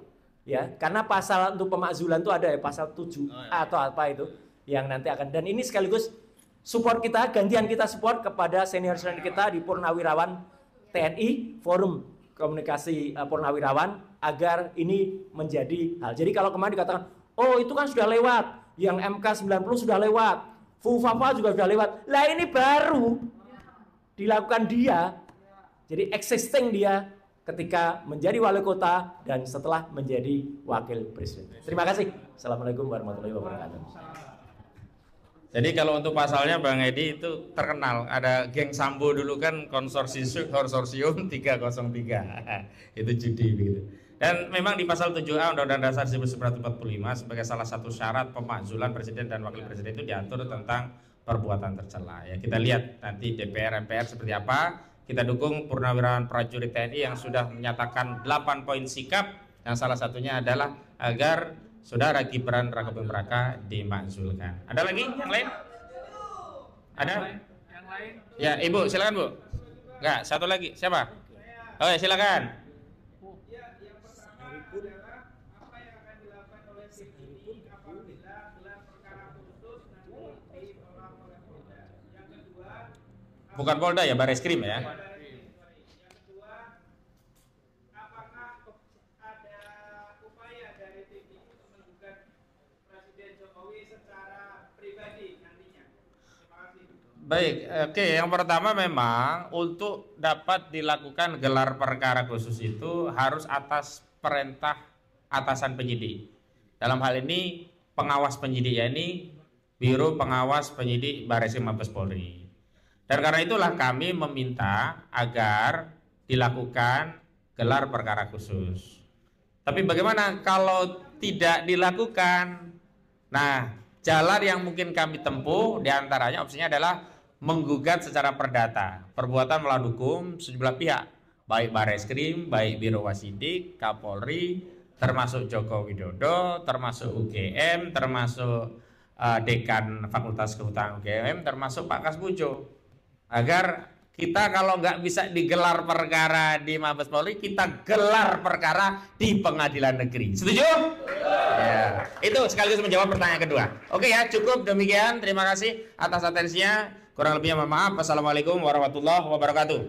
Ya, karena pasal untuk pemakzulan itu ada ya, pasal 7 atau apa itu yang nanti akan, dan ini sekaligus support kita, gantian kita support kepada senior-senior kita di Purnawirawan TNI, Forum Komunikasi Purnawirawan, agar ini menjadi hal. Jadi kalau kemarin dikatakan, oh itu kan sudah lewat, yang MK 90 sudah lewat, FUFAFA juga sudah lewat. Lah ini baru dilakukan dia, jadi existing dia ketika menjadi wali kota dan setelah menjadi wakil presiden. Terima kasih. Assalamualaikum warahmatullahi wabarakatuh. Jadi kalau untuk pasalnya Bang Edi itu terkenal, ada geng Sambo dulu kan konsorsium 303 itu judi begitu. Dan memang di pasal 7A Undang-Undang Dasar 1945 sebagai salah satu syarat pemakzulan presiden dan wakil presiden itu diatur tentang perbuatan tercela. Ya kita lihat nanti DPR MPR seperti apa. Kita dukung Purnawirawan Prajurit TNI yang sudah menyatakan 8 poin sikap, yang salah satunya adalah agar Saudara Gibran Rakabuming Raka dimakzulkan. Ada lagi yang lain? Ada? Yang lain? Ya, Ibu, silakan Bu. Enggak, satu lagi. Siapa? Oh, ya, silakan. Bukan Polda ya, Bareskrim ya. Baik, oke. Yang pertama memang untuk dapat dilakukan gelar perkara khusus itu harus atas perintah atasan penyidik. Dalam hal ini pengawas penyidik, yakni Biro Pengawas Penyidik Bareskrim Mabes Polri. Dan karena itulah kami meminta agar dilakukan gelar perkara khusus. Tapi bagaimana kalau tidak dilakukan? Nah, jalan yang mungkin kami tempuh diantaranya opsinya adalah menggugat secara perdata perbuatan melawan hukum sejumlah pihak, baik Bareskrim, baik Biro Wasidik, Kapolri, termasuk Joko Widodo, termasuk UGM, termasuk Dekan Fakultas Kehutanan UGM, termasuk Pak Kasbujo, agar kita kalau nggak bisa digelar perkara di Mabes Polri, kita gelar perkara di pengadilan negeri. Setuju? Ya, itu sekaligus menjawab pertanyaan kedua. Oke ya, cukup demikian. Terima kasih atas atensinya. Kurang lebihnya mohon maaf. Wassalamualaikum warahmatullahi wabarakatuh.